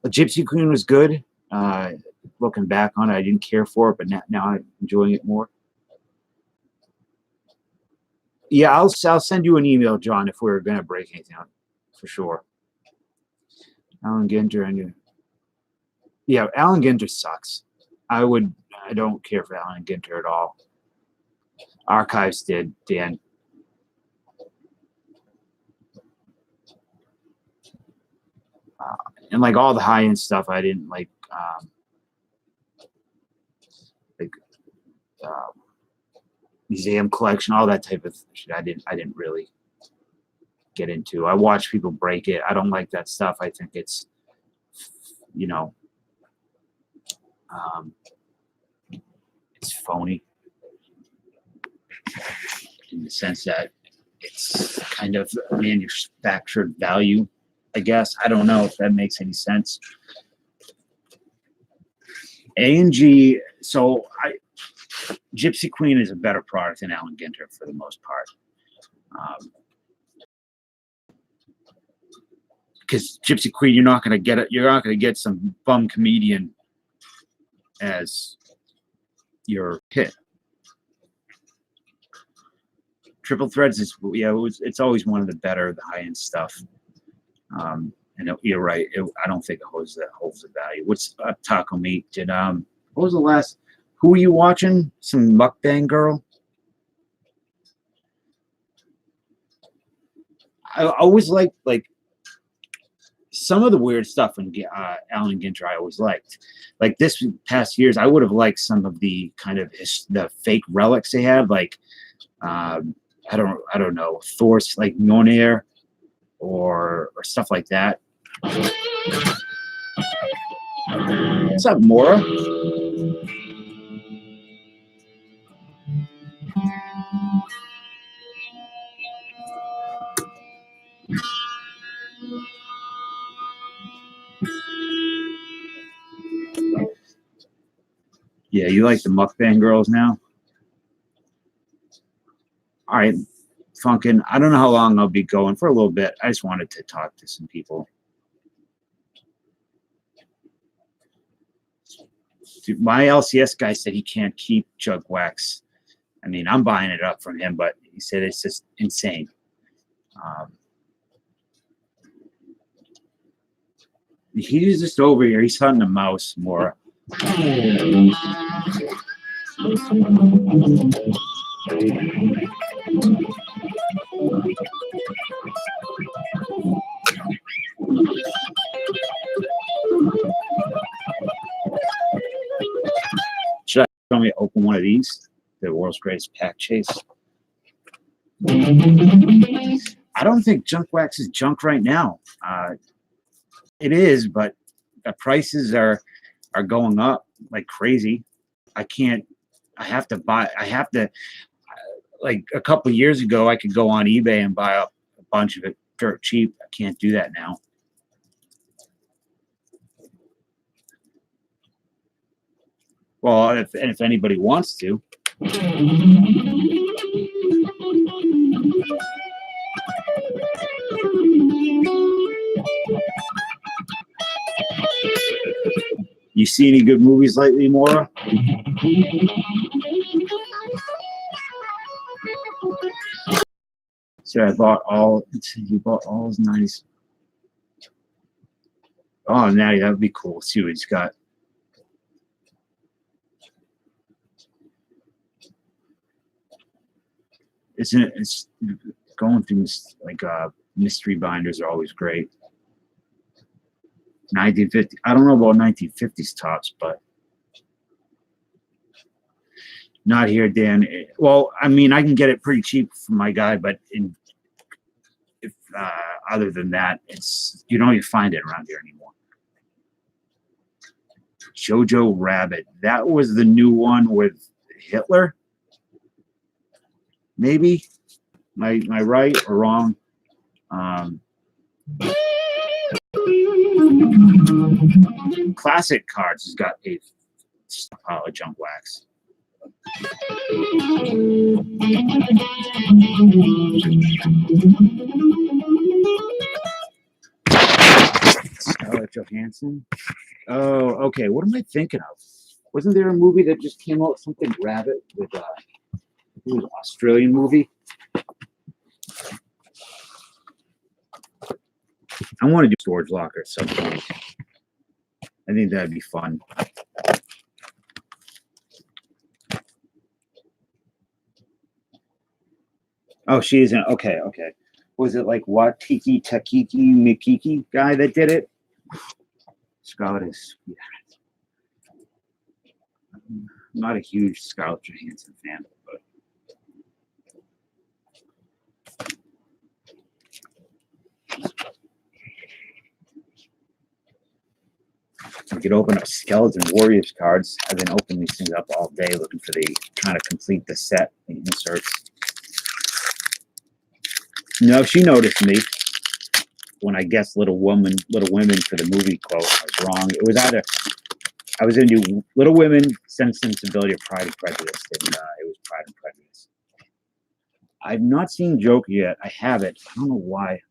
The Gypsy Queen was good. Looking back on it, I didn't care for it, but now I'm enjoying it more. Yeah, I'll send you an email, John, if we're gonna break anything up, for sure. Alan Ginter and yeah, Alan Ginter sucks. I don't care for Alan Ginter at all. Archives did, Dan. And like all the high end stuff, I didn't like. Museum collection, all that type of shit. I didn't really get into. I watch people break it. I don't like that stuff. I think it's, you know, it's phony in the sense that it's kind of manufactured value, I guess. I don't know if that makes any sense. A&G, so Gypsy Queen is a better product than Alan Ginter for the most part. Because Gypsy Queen, you're not going to get it. You're not going to get some bum comedian as your hit. Triple Threads is, yeah, it's always one of the better, the high end stuff. And you're right. I don't think it holds the value. What's Taco Meat? What was the last? Who were you watching? Some mukbang girl? I always like some of the weird stuff in Alan Ginter. I always liked. Like this past years, I would have liked some of the kind of the fake relics they have. Like I don't know, Thor's like Mjolnir or stuff like that. What's up, Mora? Yeah, you like the mukbang girls now? All right, Funkin'. I don't know how long I'll be going, for a little bit. I just wanted to talk to some people. Dude, my LCS guy said he can't keep Jug Wax. I mean, I'm buying it up from him, but he said it's just insane. He's just over here. He's hunting a mouse more. Should I tell me to open one of these? The world's greatest pack chase. I don't think Junk Wax is junk right now. It is, but the prices are going up like crazy. I have to, like a couple of years ago, I could go on eBay and buy up a bunch of it dirt cheap. I can't do that now. Well, if anybody wants to. You see any good movies lately, Maura? So I bought all. You bought all his 90s. Oh, Natty, that would be cool. See what he's got. Isn't it? It's going through like mystery binders are always great. 1950. I don't know about 1950s tops, but not here, Dan. Well, I mean, I can get it pretty cheap from my guy, but if other than that, it's you don't even find it around here anymore. Jojo Rabbit. That was the new one with Hitler. Maybe. Am I right or wrong? Classic Cards has got a pile of junk wax. Scarlett Johansson. Oh, okay. What am I thinking of? Wasn't there a movie that just came out, something Rabbit, with it was an Australian movie? I want to do storage locker at some point. I think that'd be fun. Oh, she isn't. Okay, okay. Was it like Watiki Takiki Mikiki guy that did it? Scarlett is. Yeah. I'm not a huge Scarlett Johansson fan, but you could open up Skeleton Warriors cards. I've been opening these things up all day looking for the trying to complete the set, the inserts. No, she noticed me when I guessed Little Women for the movie quote. I was wrong. It was either I was into Little Women, Sense and Sensibility, or Pride and Prejudice, and it was Pride and Prejudice. I've not seen Joker yet. I have it. I don't know why.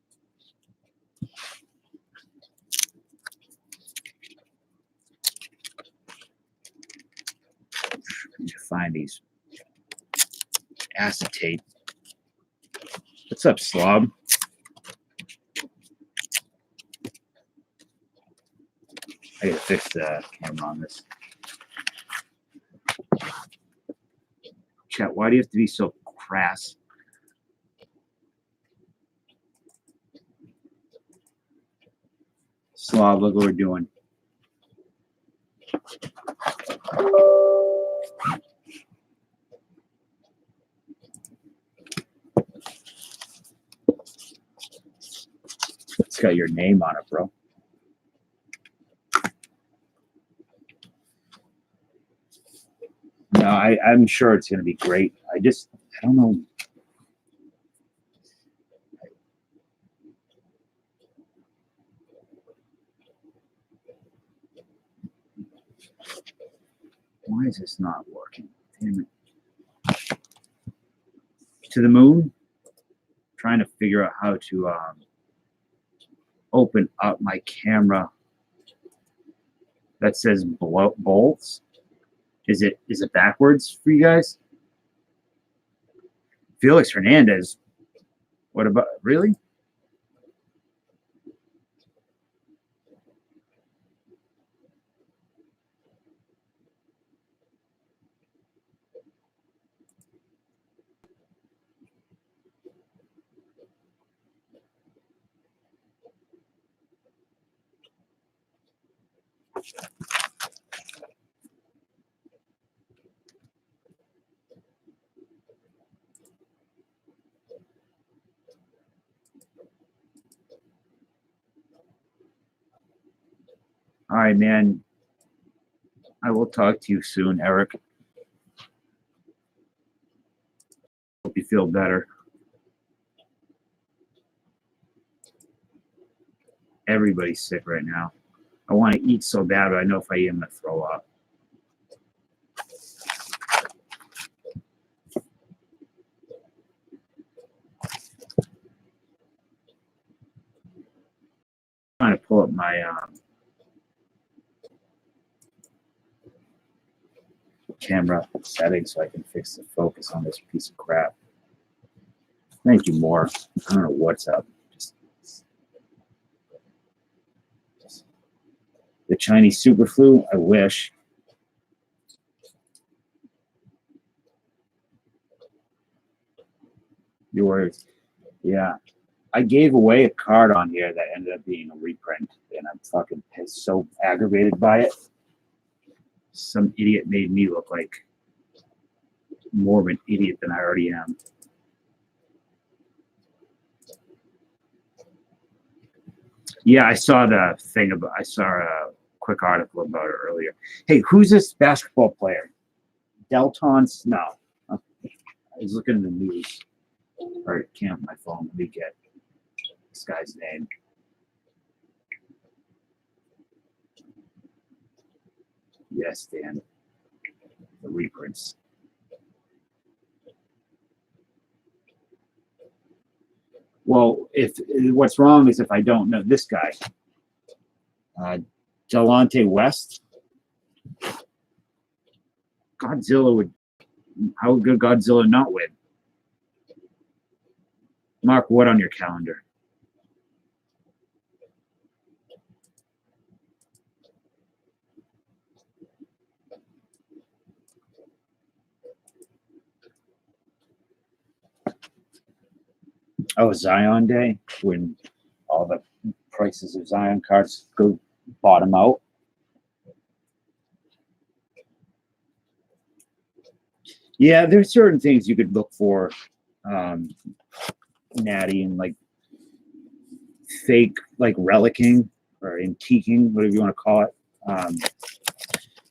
I need to find these acetate. What's up, slob? I gotta fix the camera on this. Chat, why do you have to be so crass? Slob, look what we're doing. It's got your name on it, bro. No, I'm sure it's going to be great. I don't know. Why is this not working? Damn it. To the moon? Trying to figure out how to open up my camera that says bolts. Is it backwards for you guys? Felix Hernandez. What about really? All right, man. I will talk to you soon, Eric. Hope you feel better. Everybody's sick right now. I want to eat so bad, but I know if I eat, I'm going to throw up. I'm trying to pull up my camera settings so I can fix the focus on this piece of crap. Thank you, more. I don't know what's up. The Chinese super flu, I wish. Yours. Yeah. I gave away a card on here that ended up being a reprint, and I'm fucking pissed, so aggravated by it. Some idiot made me look like more of an idiot than I already am. Yeah, I saw the thing about. I saw a quick article about it earlier. Hey, who's this basketball player? Delton Snow. I was looking in the news. Or can't my phone. Let me get this guy's name. Yes, Dan. The reprints. Well, if what's wrong is if I don't know this guy, Delonte West. Godzilla would. How would Godzilla not win? Mark what on your calendar? Oh, Zion Day, when all the prices of Zion cards go bottom out. Yeah, there's certain things you could look for, Natty, and like fake, like relicking or antiquing, whatever you want to call it.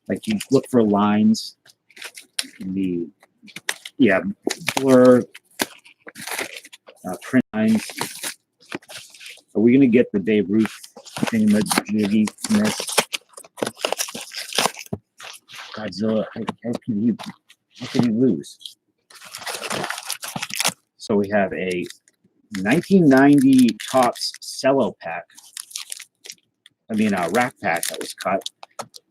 Like you look for lines in the blur, print lines. Are we gonna get the Babe Ruth thing from this? Godzilla, how can you lose? So we have a 1990 Topps cello pack. I mean, a rack pack that was cut.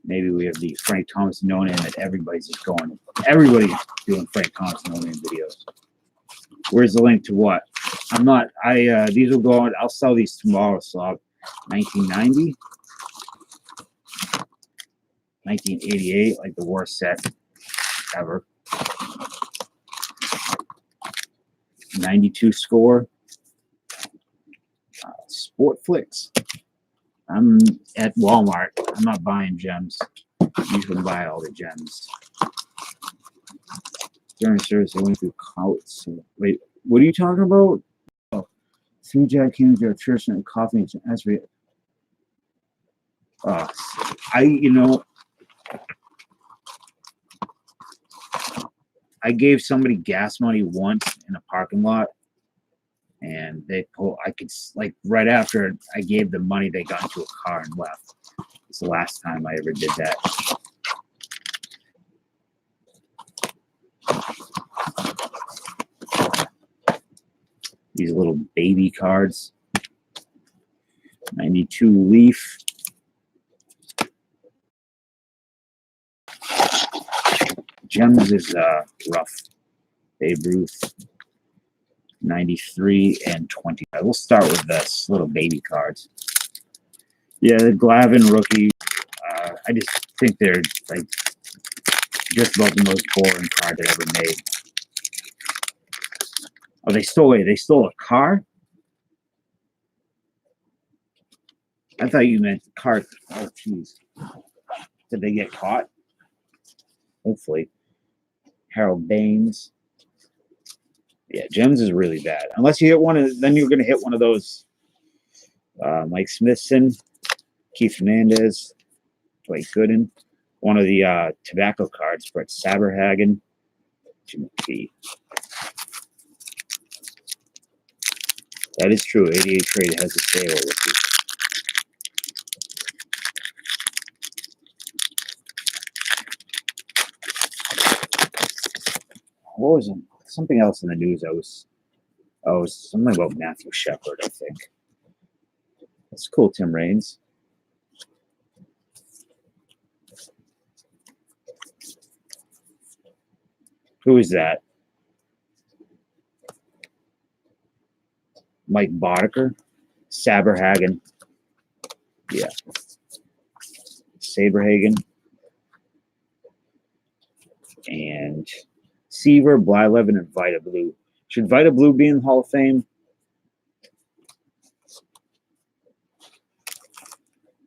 Maybe we have the Frank Thomas No Name that everybody's just going. Everybody's doing Frank Thomas No Name videos. Where's the link to what? I'm not. These will go on. I'll sell these tomorrow. So I'll 1990, 1988, like the worst set ever. 92 score. Sportflix. I'm at Walmart. I'm not buying gems. You can buy all the gems. During service, I went through coats. Wait, what are you talking about? Oh, 3 Jack Kings, your church and coffee and Esri. I gave somebody gas money once in a parking lot, and they pulled. I could like right after I gave them money, they got into a car and left. It's the last time I ever did that. These little baby cards. 92 Leaf. Gems is rough. Babe Ruth. 93 and 20. We'll start with this little baby cards. Yeah, the Glavin rookie. I just think they're like just about the most boring card they ever made. Oh, they stole a car? I thought you meant car. Oh, jeez. Did they get caught? Hopefully. Harold Baines. Yeah, gems is really bad. Unless you hit one of, then you're going to hit one of those Mike Smithson, Keith Hernandez, Dwight Gooden, one of the tobacco cards, Brett Saberhagen, Jimmy P. That is true. 88 trade has a sale with you. What was it? Something else in the news? It was something about Matthew Shepard, I think. That's cool, Tim Raines. Who is that? Mike Boddicker? Saberhagen. Yeah. Saberhagen. And Seaver, Blyleven, and Vita Blue. Should Vita Blue be in the Hall of Fame?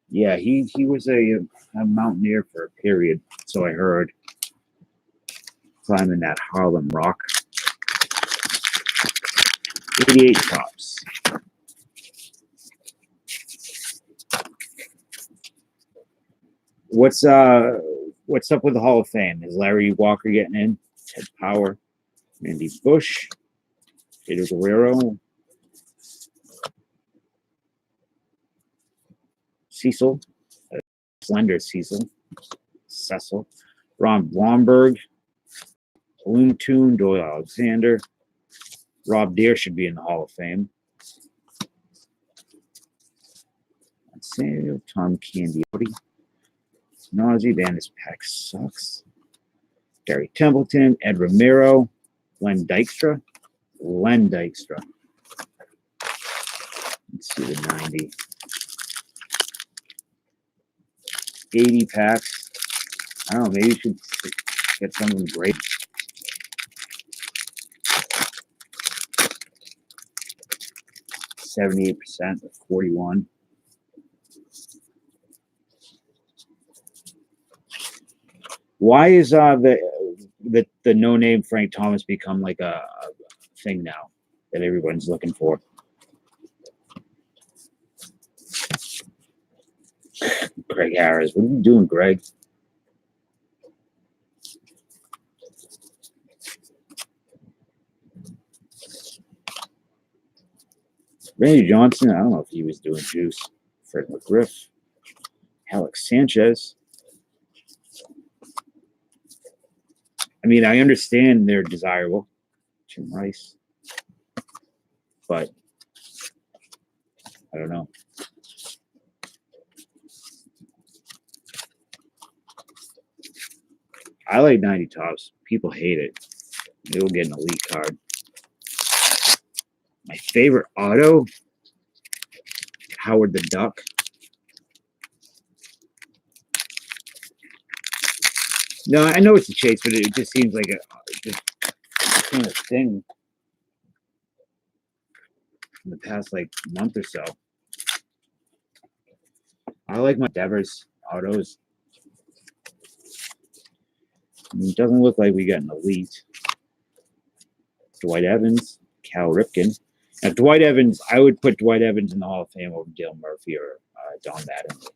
Yeah, he was a mountaineer for a period, so I heard, climbing that Harlem Rock. 88 Topps. What's up with the Hall of Fame? Is Larry Walker getting in? Ted Power, Randy Bush, Peter Guerrero, Cecil, Slender Cecil, Cecil, Ron Blomberg, Loon Tune, Doyle Alexander, Rob Deere should be in the Hall of Fame. Samuel, Tom Candiotti, Nazi, Vanis Pack sucks. Gary Templeton, Ed Ramiro, Len Dykstra. Let's see the 90. 80 packs. I don't know, maybe you should get something great. %, of 41. Why is the no name Frank Thomas become like a thing now that everyone's looking for? Greg Harris, what are you doing, Greg? Randy Johnson, I don't know if he was doing juice. Fred McGriff, Alex Sanchez. I mean, I understand they're desirable. Jim Rice. But I don't know. I like 90 Topps. People hate it. They'll get an elite card. My favorite auto, Howard the Duck. No, I know it's a chase, but it just seems like a kind of thing in the past like month or so. I like my Devers autos. I mean, it doesn't look like we got an elite. Dwight Evans, Cal Ripken. Now, Dwight Evans, I would put Dwight Evans in the Hall of Fame over Dale Murphy or Don Mattingly.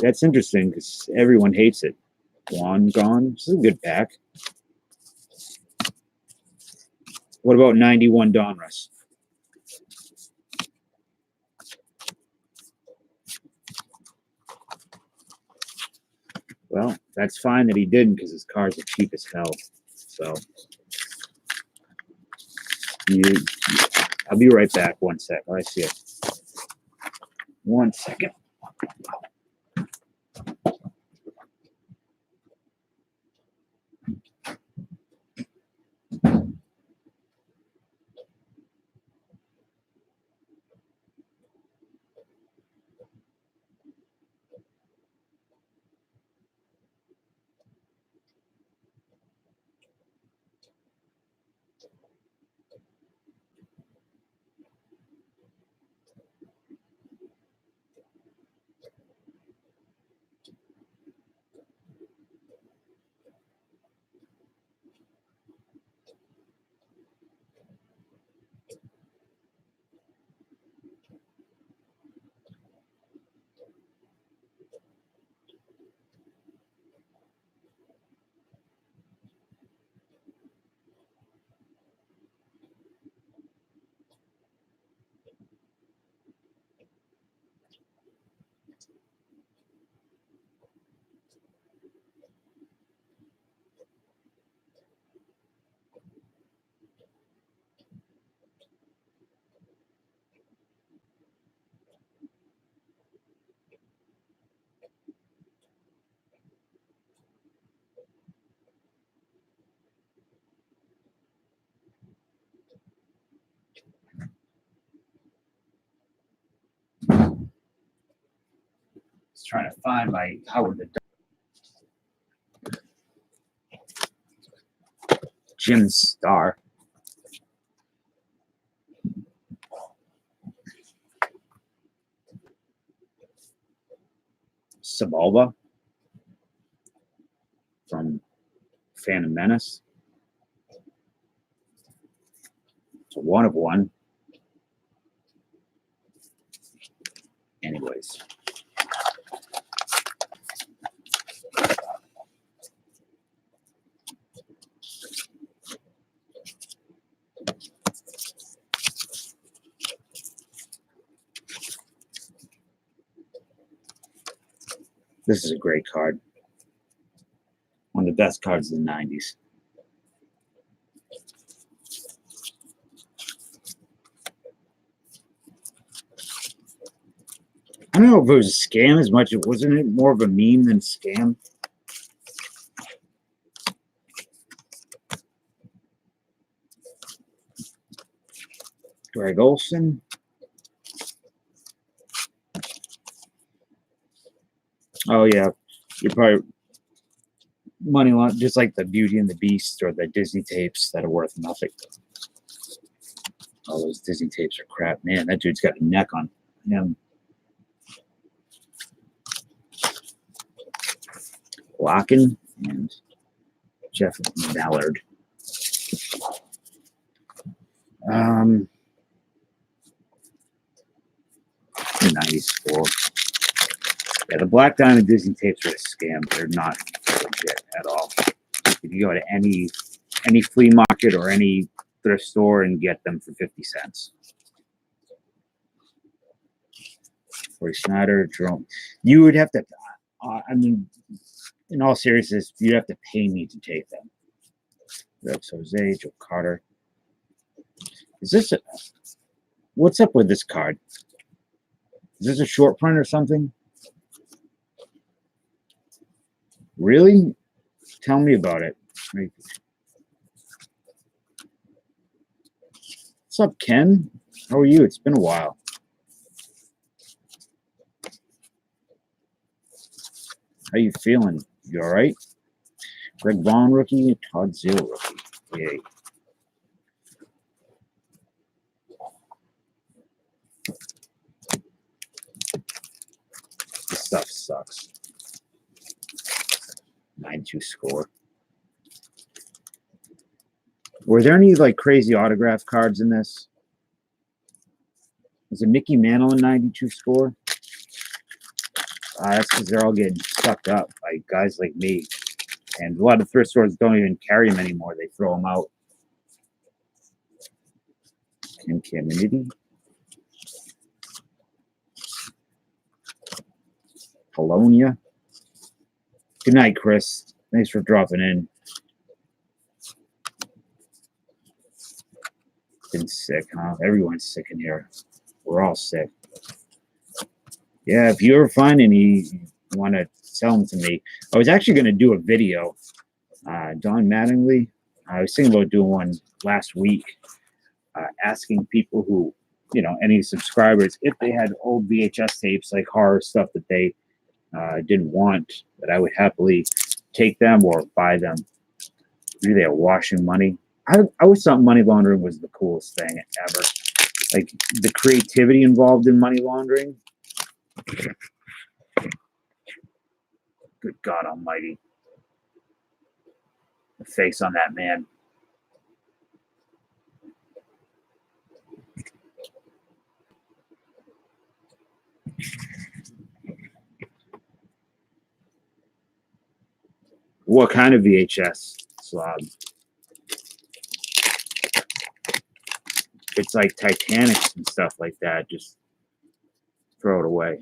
That's interesting because everyone hates it. Gone. This is a good pack. What about 91 Donruss? Well, that's fine that he didn't because his cars are cheap as hell. So, I'll be right back. 1 sec. I see it. 1 second. was trying to find my Howard the Duck. Jim Star. Sebulba from Phantom Menace. It's a 1 of 1. Anyways. This is a great card. One of the best cards of the 90s. I don't know if it was a scam as much. Wasn't it more of a meme than a scam? Greg Olson. Oh, yeah. You're probably money laundering, just like the Beauty and the Beast or the Disney tapes that are worth nothing. All those Disney tapes are crap. Man, that dude's got a neck on him. Locken and Jeff Ballard. 94. Yeah, the Black Diamond Disney tapes are a scam. They're not legit at all. If you go to any flea market or any thrift store and get them for 50 cents. Roy Schneider, Jerome. You would have to, I mean, in all seriousness, you'd have to pay me to take them. Rex Jose, Joe Carter. Is this what's up with this card? Is this a short print or something? Really? Tell me about it. What's up, Ken? How are you? It's been a while. How you feeling? You all right? Greg Vaughn rookie, Todd Zeal rookie. Yay. This stuff sucks. 92 score. Were there any like crazy autograph cards in this? Was it Mickey Mantle in 92 score? That's because they're all getting sucked up by guys like me. And a lot of thrift stores don't even carry them anymore. They throw them out. Kim Caminiti. Polonia. Good night, Chris. Thanks for dropping in. Been sick, huh? Everyone's sick in here. We're all sick. Yeah, if you ever find any, you want to sell them to me. I was actually going to do a video. Don Mattingly, I was thinking about doing one last week, asking people who, any subscribers, if they had old VHS tapes, like horror stuff that they didn't want, that I would happily take them or buy them. Maybe they are washing money. I always thought money laundering was the coolest thing ever. Like the creativity involved in money laundering. Good God Almighty. The face on that man. What kind of VHS slob? It's like Titanics and stuff like that. Just throw it away.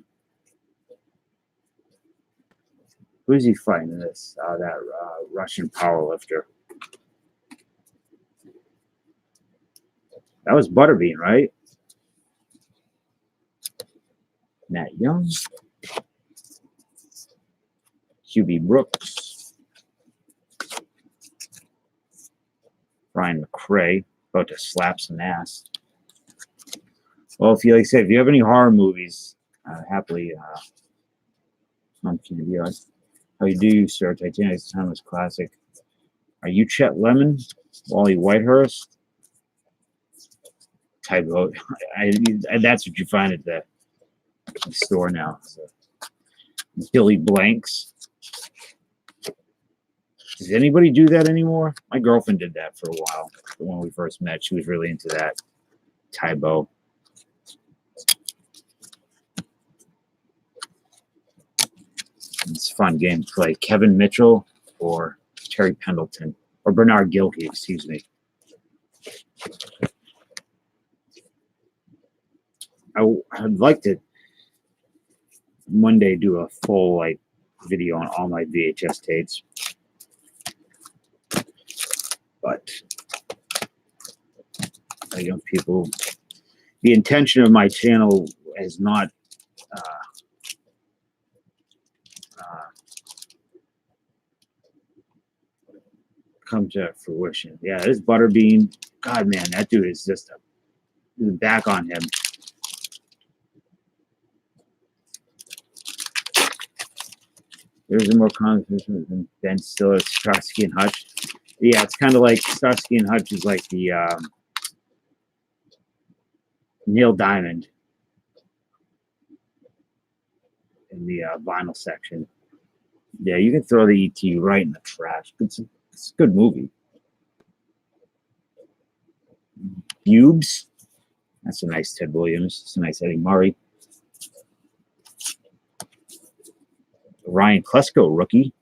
Who's he fighting this? That Russian powerlifter. That was Butterbean, right? Matt Young. QB Brooks. Brian McRae. About to slap some ass. Well, if you have any horror movies, happily I'm Candy. How you do, sir? Titanic's timeless classic. Are you Chet Lemon? Wally Whitehurst? Typo. That's what you find at the store now. So, Billy Blanks. Does anybody do that anymore? My girlfriend did that for a while. When we first met, she was really into that. Tybo. It's a fun game to play. Kevin Mitchell or Terry Pendleton or Bernard Gilkey, excuse me. I'd like to one day do a full video on all my VHS tapes, but people, the intention of my channel is not come to fruition. Yeah, this Butterbean, God, man, that dude is just back on him. There's a more conversation than Ben Stiller, Starsky and Hutch. Yeah, it's kind of like Starsky and Hutch is like the Neil Diamond in the vinyl section. Yeah, you can throw the ET right in the trash. It's a good movie. Bubes. That's a nice Ted Williams. It's a nice Eddie Murray. Ryan Klesko, rookie.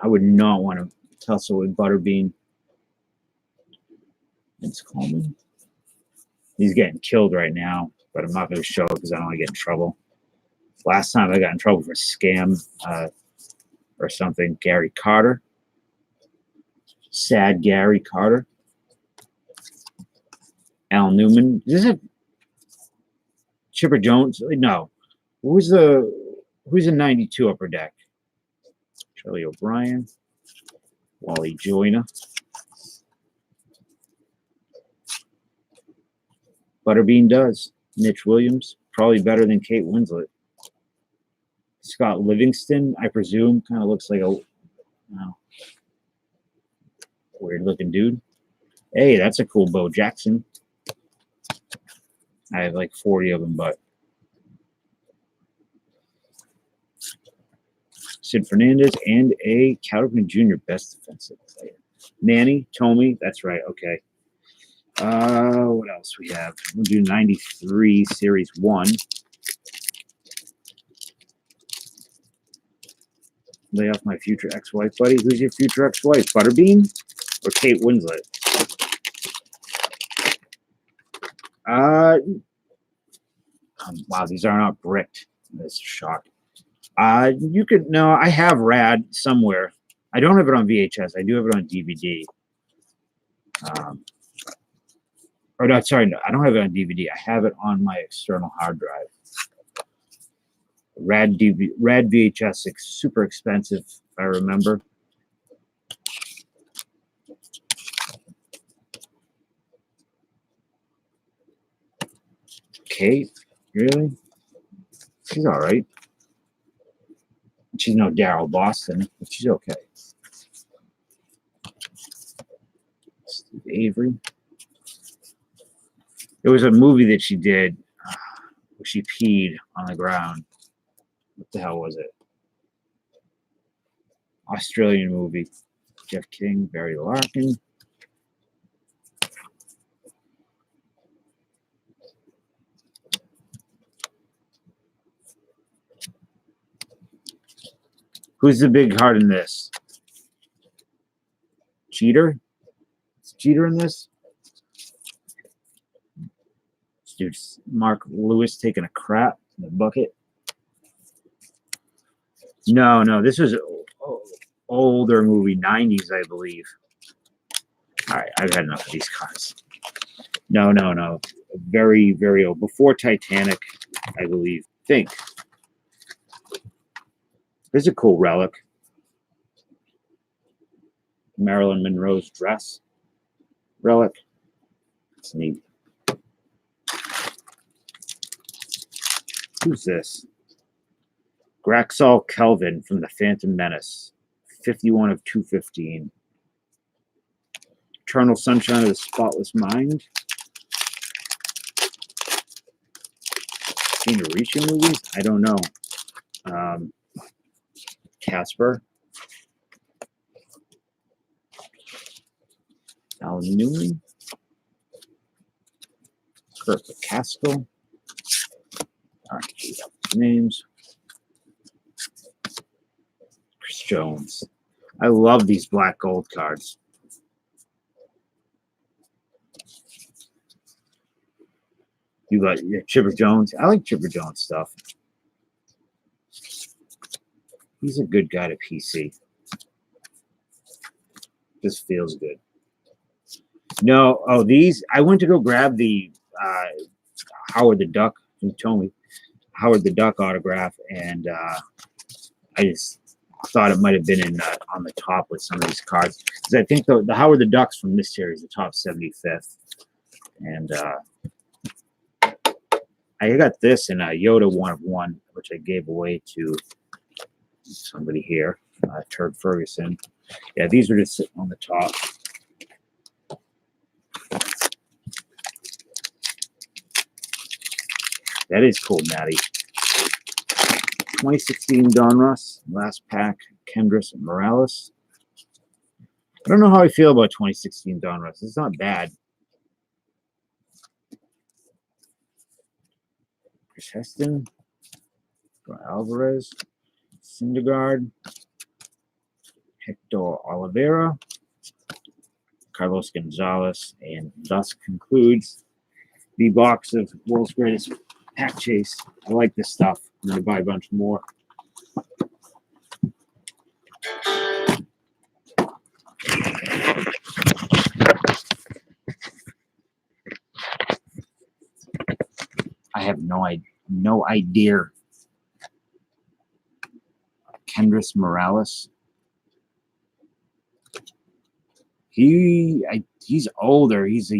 I would not want to tussle with Butterbean. It's Coleman. He's getting killed right now, but I'm not going to show it because I don't want to get in trouble. Last time I got in trouble for scam or something. Gary Carter. Sad Gary Carter. Al Newman. Is this a Chipper Jones? No. Who's in 92 Upper Deck? Charlie O'Brien. Wally Joyner. Butterbean does. Mitch Williams. Probably better than Kate Winslet. Scott Livingston, I presume, kind of looks like a weird looking dude. Hey, that's a cool Bo Jackson. I have like 40 of them, but Sid Fernandez and a Cal Ripken Jr. best defensive player. Manny, Tomey, that's right, okay. What else we have? We'll do 93 Series 1. Lay off my future ex-wife, buddy. Who's your future ex-wife? Butterbean or Kate Winslet? Wow, these are not bricked. That's a shock. You could no. I have Rad somewhere. I don't have it on VHS. I do have it on DVD. Or no, sorry, no, I don't have it on DVD. I have it on my external hard drive. Rad VHS, super expensive, if I remember. Kate, really? She's all right. She's no Daryl Boston, but she's okay. Steve Avery. There was a movie that she did where she peed on the ground. What the hell was it? Australian movie. Jeff King, Barry Larkin. Who's the big heart in this? Jeter? Is Jeter in this? Dude, Mark Lewis taking a crap in the bucket. No, this was an older movie, 90s, I believe. All right, I've had enough of these cards. No. Very, very old. Before Titanic, I believe. Think. This is a cool relic. Marilyn Monroe's dress. Relic. It's neat. Who's this? Graxol Kelvin from the Phantom Menace. 51 of 215. Eternal Sunshine of the Spotless Mind. Seen the Reaching movies? I don't know. Casper. Alan Newman. Kurt McCaskill. All right, names. Chris Jones. I love these black gold cards. You got Chipper Jones. I like Chipper Jones stuff. He's a good guy to PC. Just feels good. No, oh, these. I went to go grab the Howard the Duck. You told me Howard the Duck autograph, and I just thought it might have been in on the top with some of these cards, because I think the Howard the Ducks from this series, the top 75th, and I got this in a Yoda 1 of 1, which I gave away to somebody here, Turd Ferguson. Yeah, these were just sitting on the top. That is cool, Maddie. 2016 Donruss, last pack, Kendrys and Morales. I don't know how I feel about 2016 Donruss. It's not bad. Chris Heston, Alvarez, Syndergaard, Hector Oliveira, Carlos Gonzalez, and thus concludes the box of World's Greatest Pack Chase. I like this stuff. I'm going to buy a bunch more. I have no idea. Kendrys Morales. He's older. He's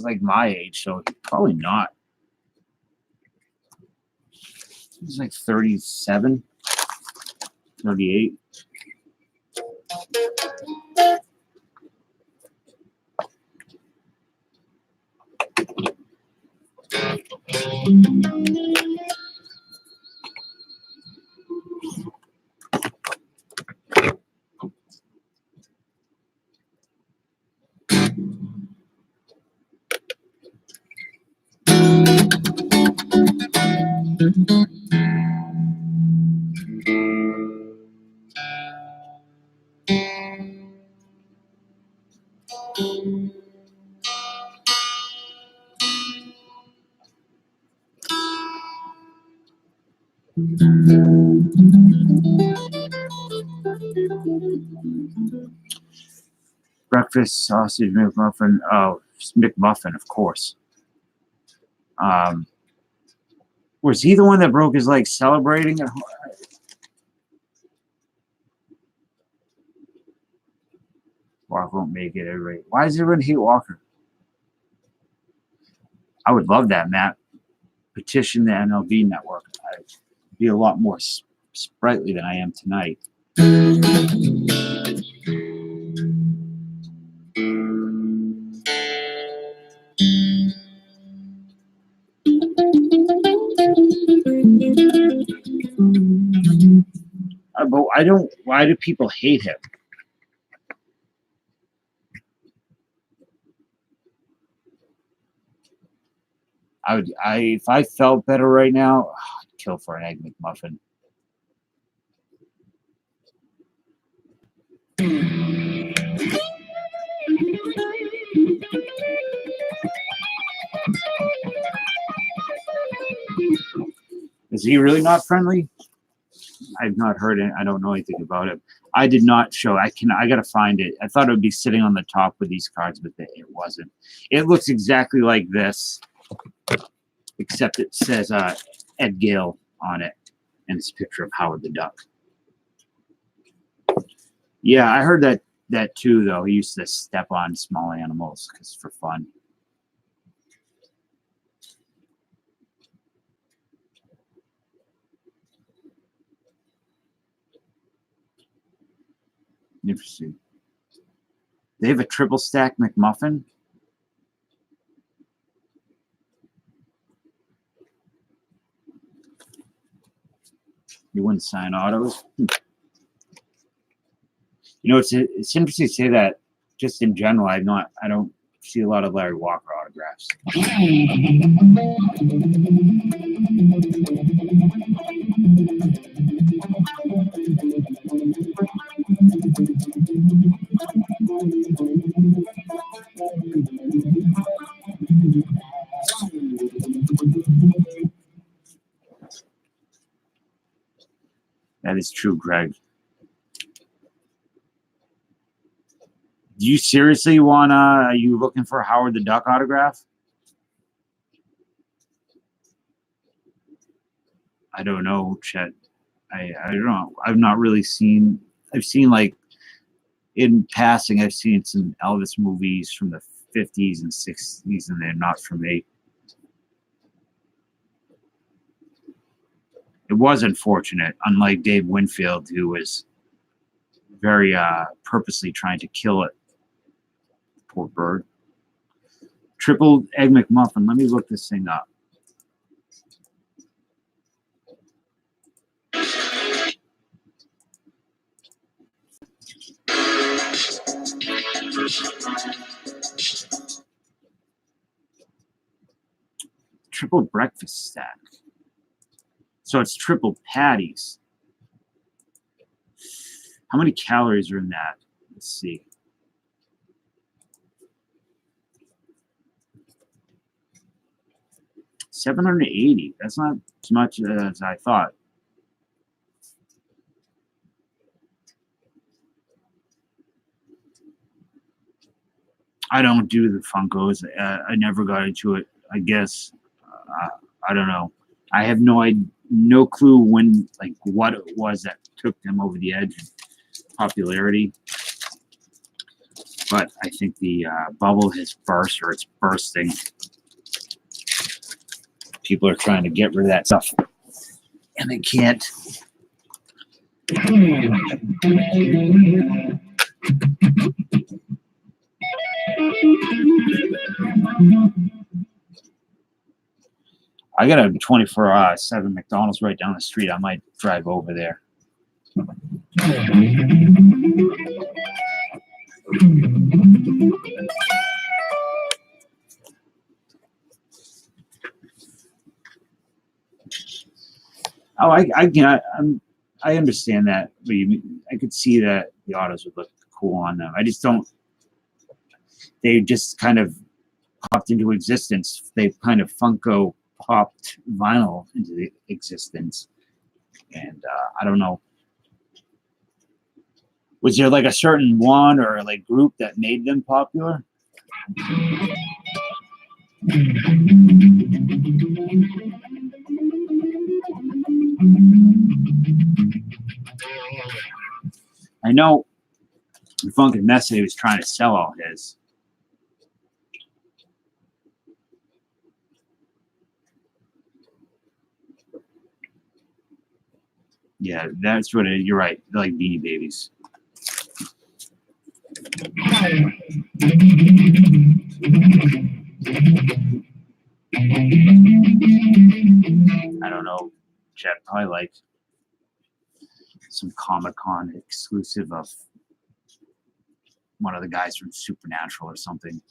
like my age, so probably not. He's like 37, 38. Breakfast sausage McMuffin. Oh, McMuffin, of course. Was he the one that broke his leg celebrating? Walker won't make it. Everybody. Why is everyone hate Walker? I would love that, Matt. Petition the MLB network. I'd be a lot more sprightly than I am tonight. But I don't. Why do people hate him? If I felt better right now, I'd kill for an Egg McMuffin. Is he really not friendly? I've not heard it. I don't know anything about it. I did not show. I got to find it. I thought it would be sitting on the top with these cards, but it wasn't. It looks exactly like this, except it says Ed Gale on it, and it's a picture of Howard the Duck. Yeah, I heard that too, though. He used to step on small animals because for fun. Interesting. They have a triple stack McMuffin. You wouldn't sign autos. You know, it's interesting to say that. Just in general, I don't see a lot of Larry Walker autographs. That is true, Greg. Do you seriously are you looking for a Howard the Duck autograph? I don't know, Chet. I don't know. I've not really seen. I've seen, like, in passing, I've seen some Elvis movies from the 50s and 60s, and they're not for me. It was unfortunate, unlike Dave Winfield, who was very purposely trying to kill it. Poor bird. Triple Egg McMuffin. Let me look this thing up. Triple breakfast stack. So it's triple patties. How many calories are in that? Let's see. $780. That's not as much as I thought. I don't do the Funkos. I never got into it. I guess I don't know. I have no clue when, like, what it was that took them over the edge in popularity. But I think the bubble has burst, or it's bursting. People are trying to get rid of that stuff, and they can't. I got a 24/7 McDonald's right down the street. I might drive over there. Oh, I understand that. But I could see that the autos would look cool on them. I just don't. They just kind of popped into existence. They kind of Funko popped vinyl into the existence, and I don't know. Was there like a certain one or like group that made them popular? I know Funkin' Messy was trying to sell all his. Yeah, that's what you're right. They're like Beanie Babies. I don't know. Chat probably like some Comic-Con exclusive of one of the guys from Supernatural or something.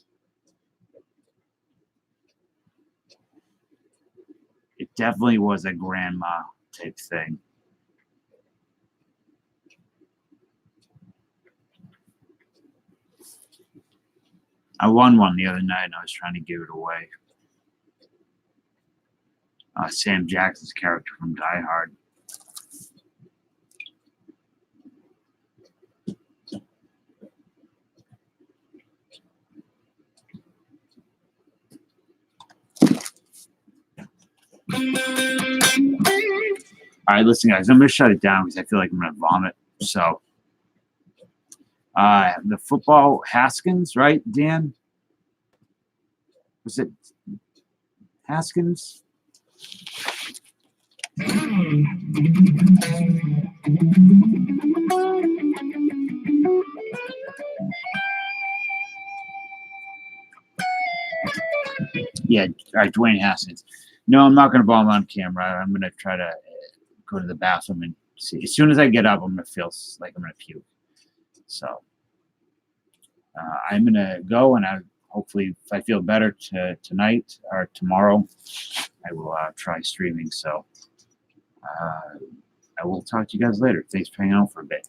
It definitely was a grandma type thing. I won one the other night and I was trying to give it away. Sam Jackson's character from Die Hard. All right, listen, guys, I'm going to shut it down because I feel like I'm going to vomit. So, the football Haskins, right, Dan? Was it Haskins? Yeah, all right, Dwayne Haskins. No, I'm not going to bomb on camera. I'm going to try to go to the bathroom and see. As soon as I get up, I'm going to feel like I'm going to puke. So I'm going to go, and hopefully, if I feel better tonight or tomorrow, I will try streaming. So I will talk to you guys later. Thanks for hanging out for a bit.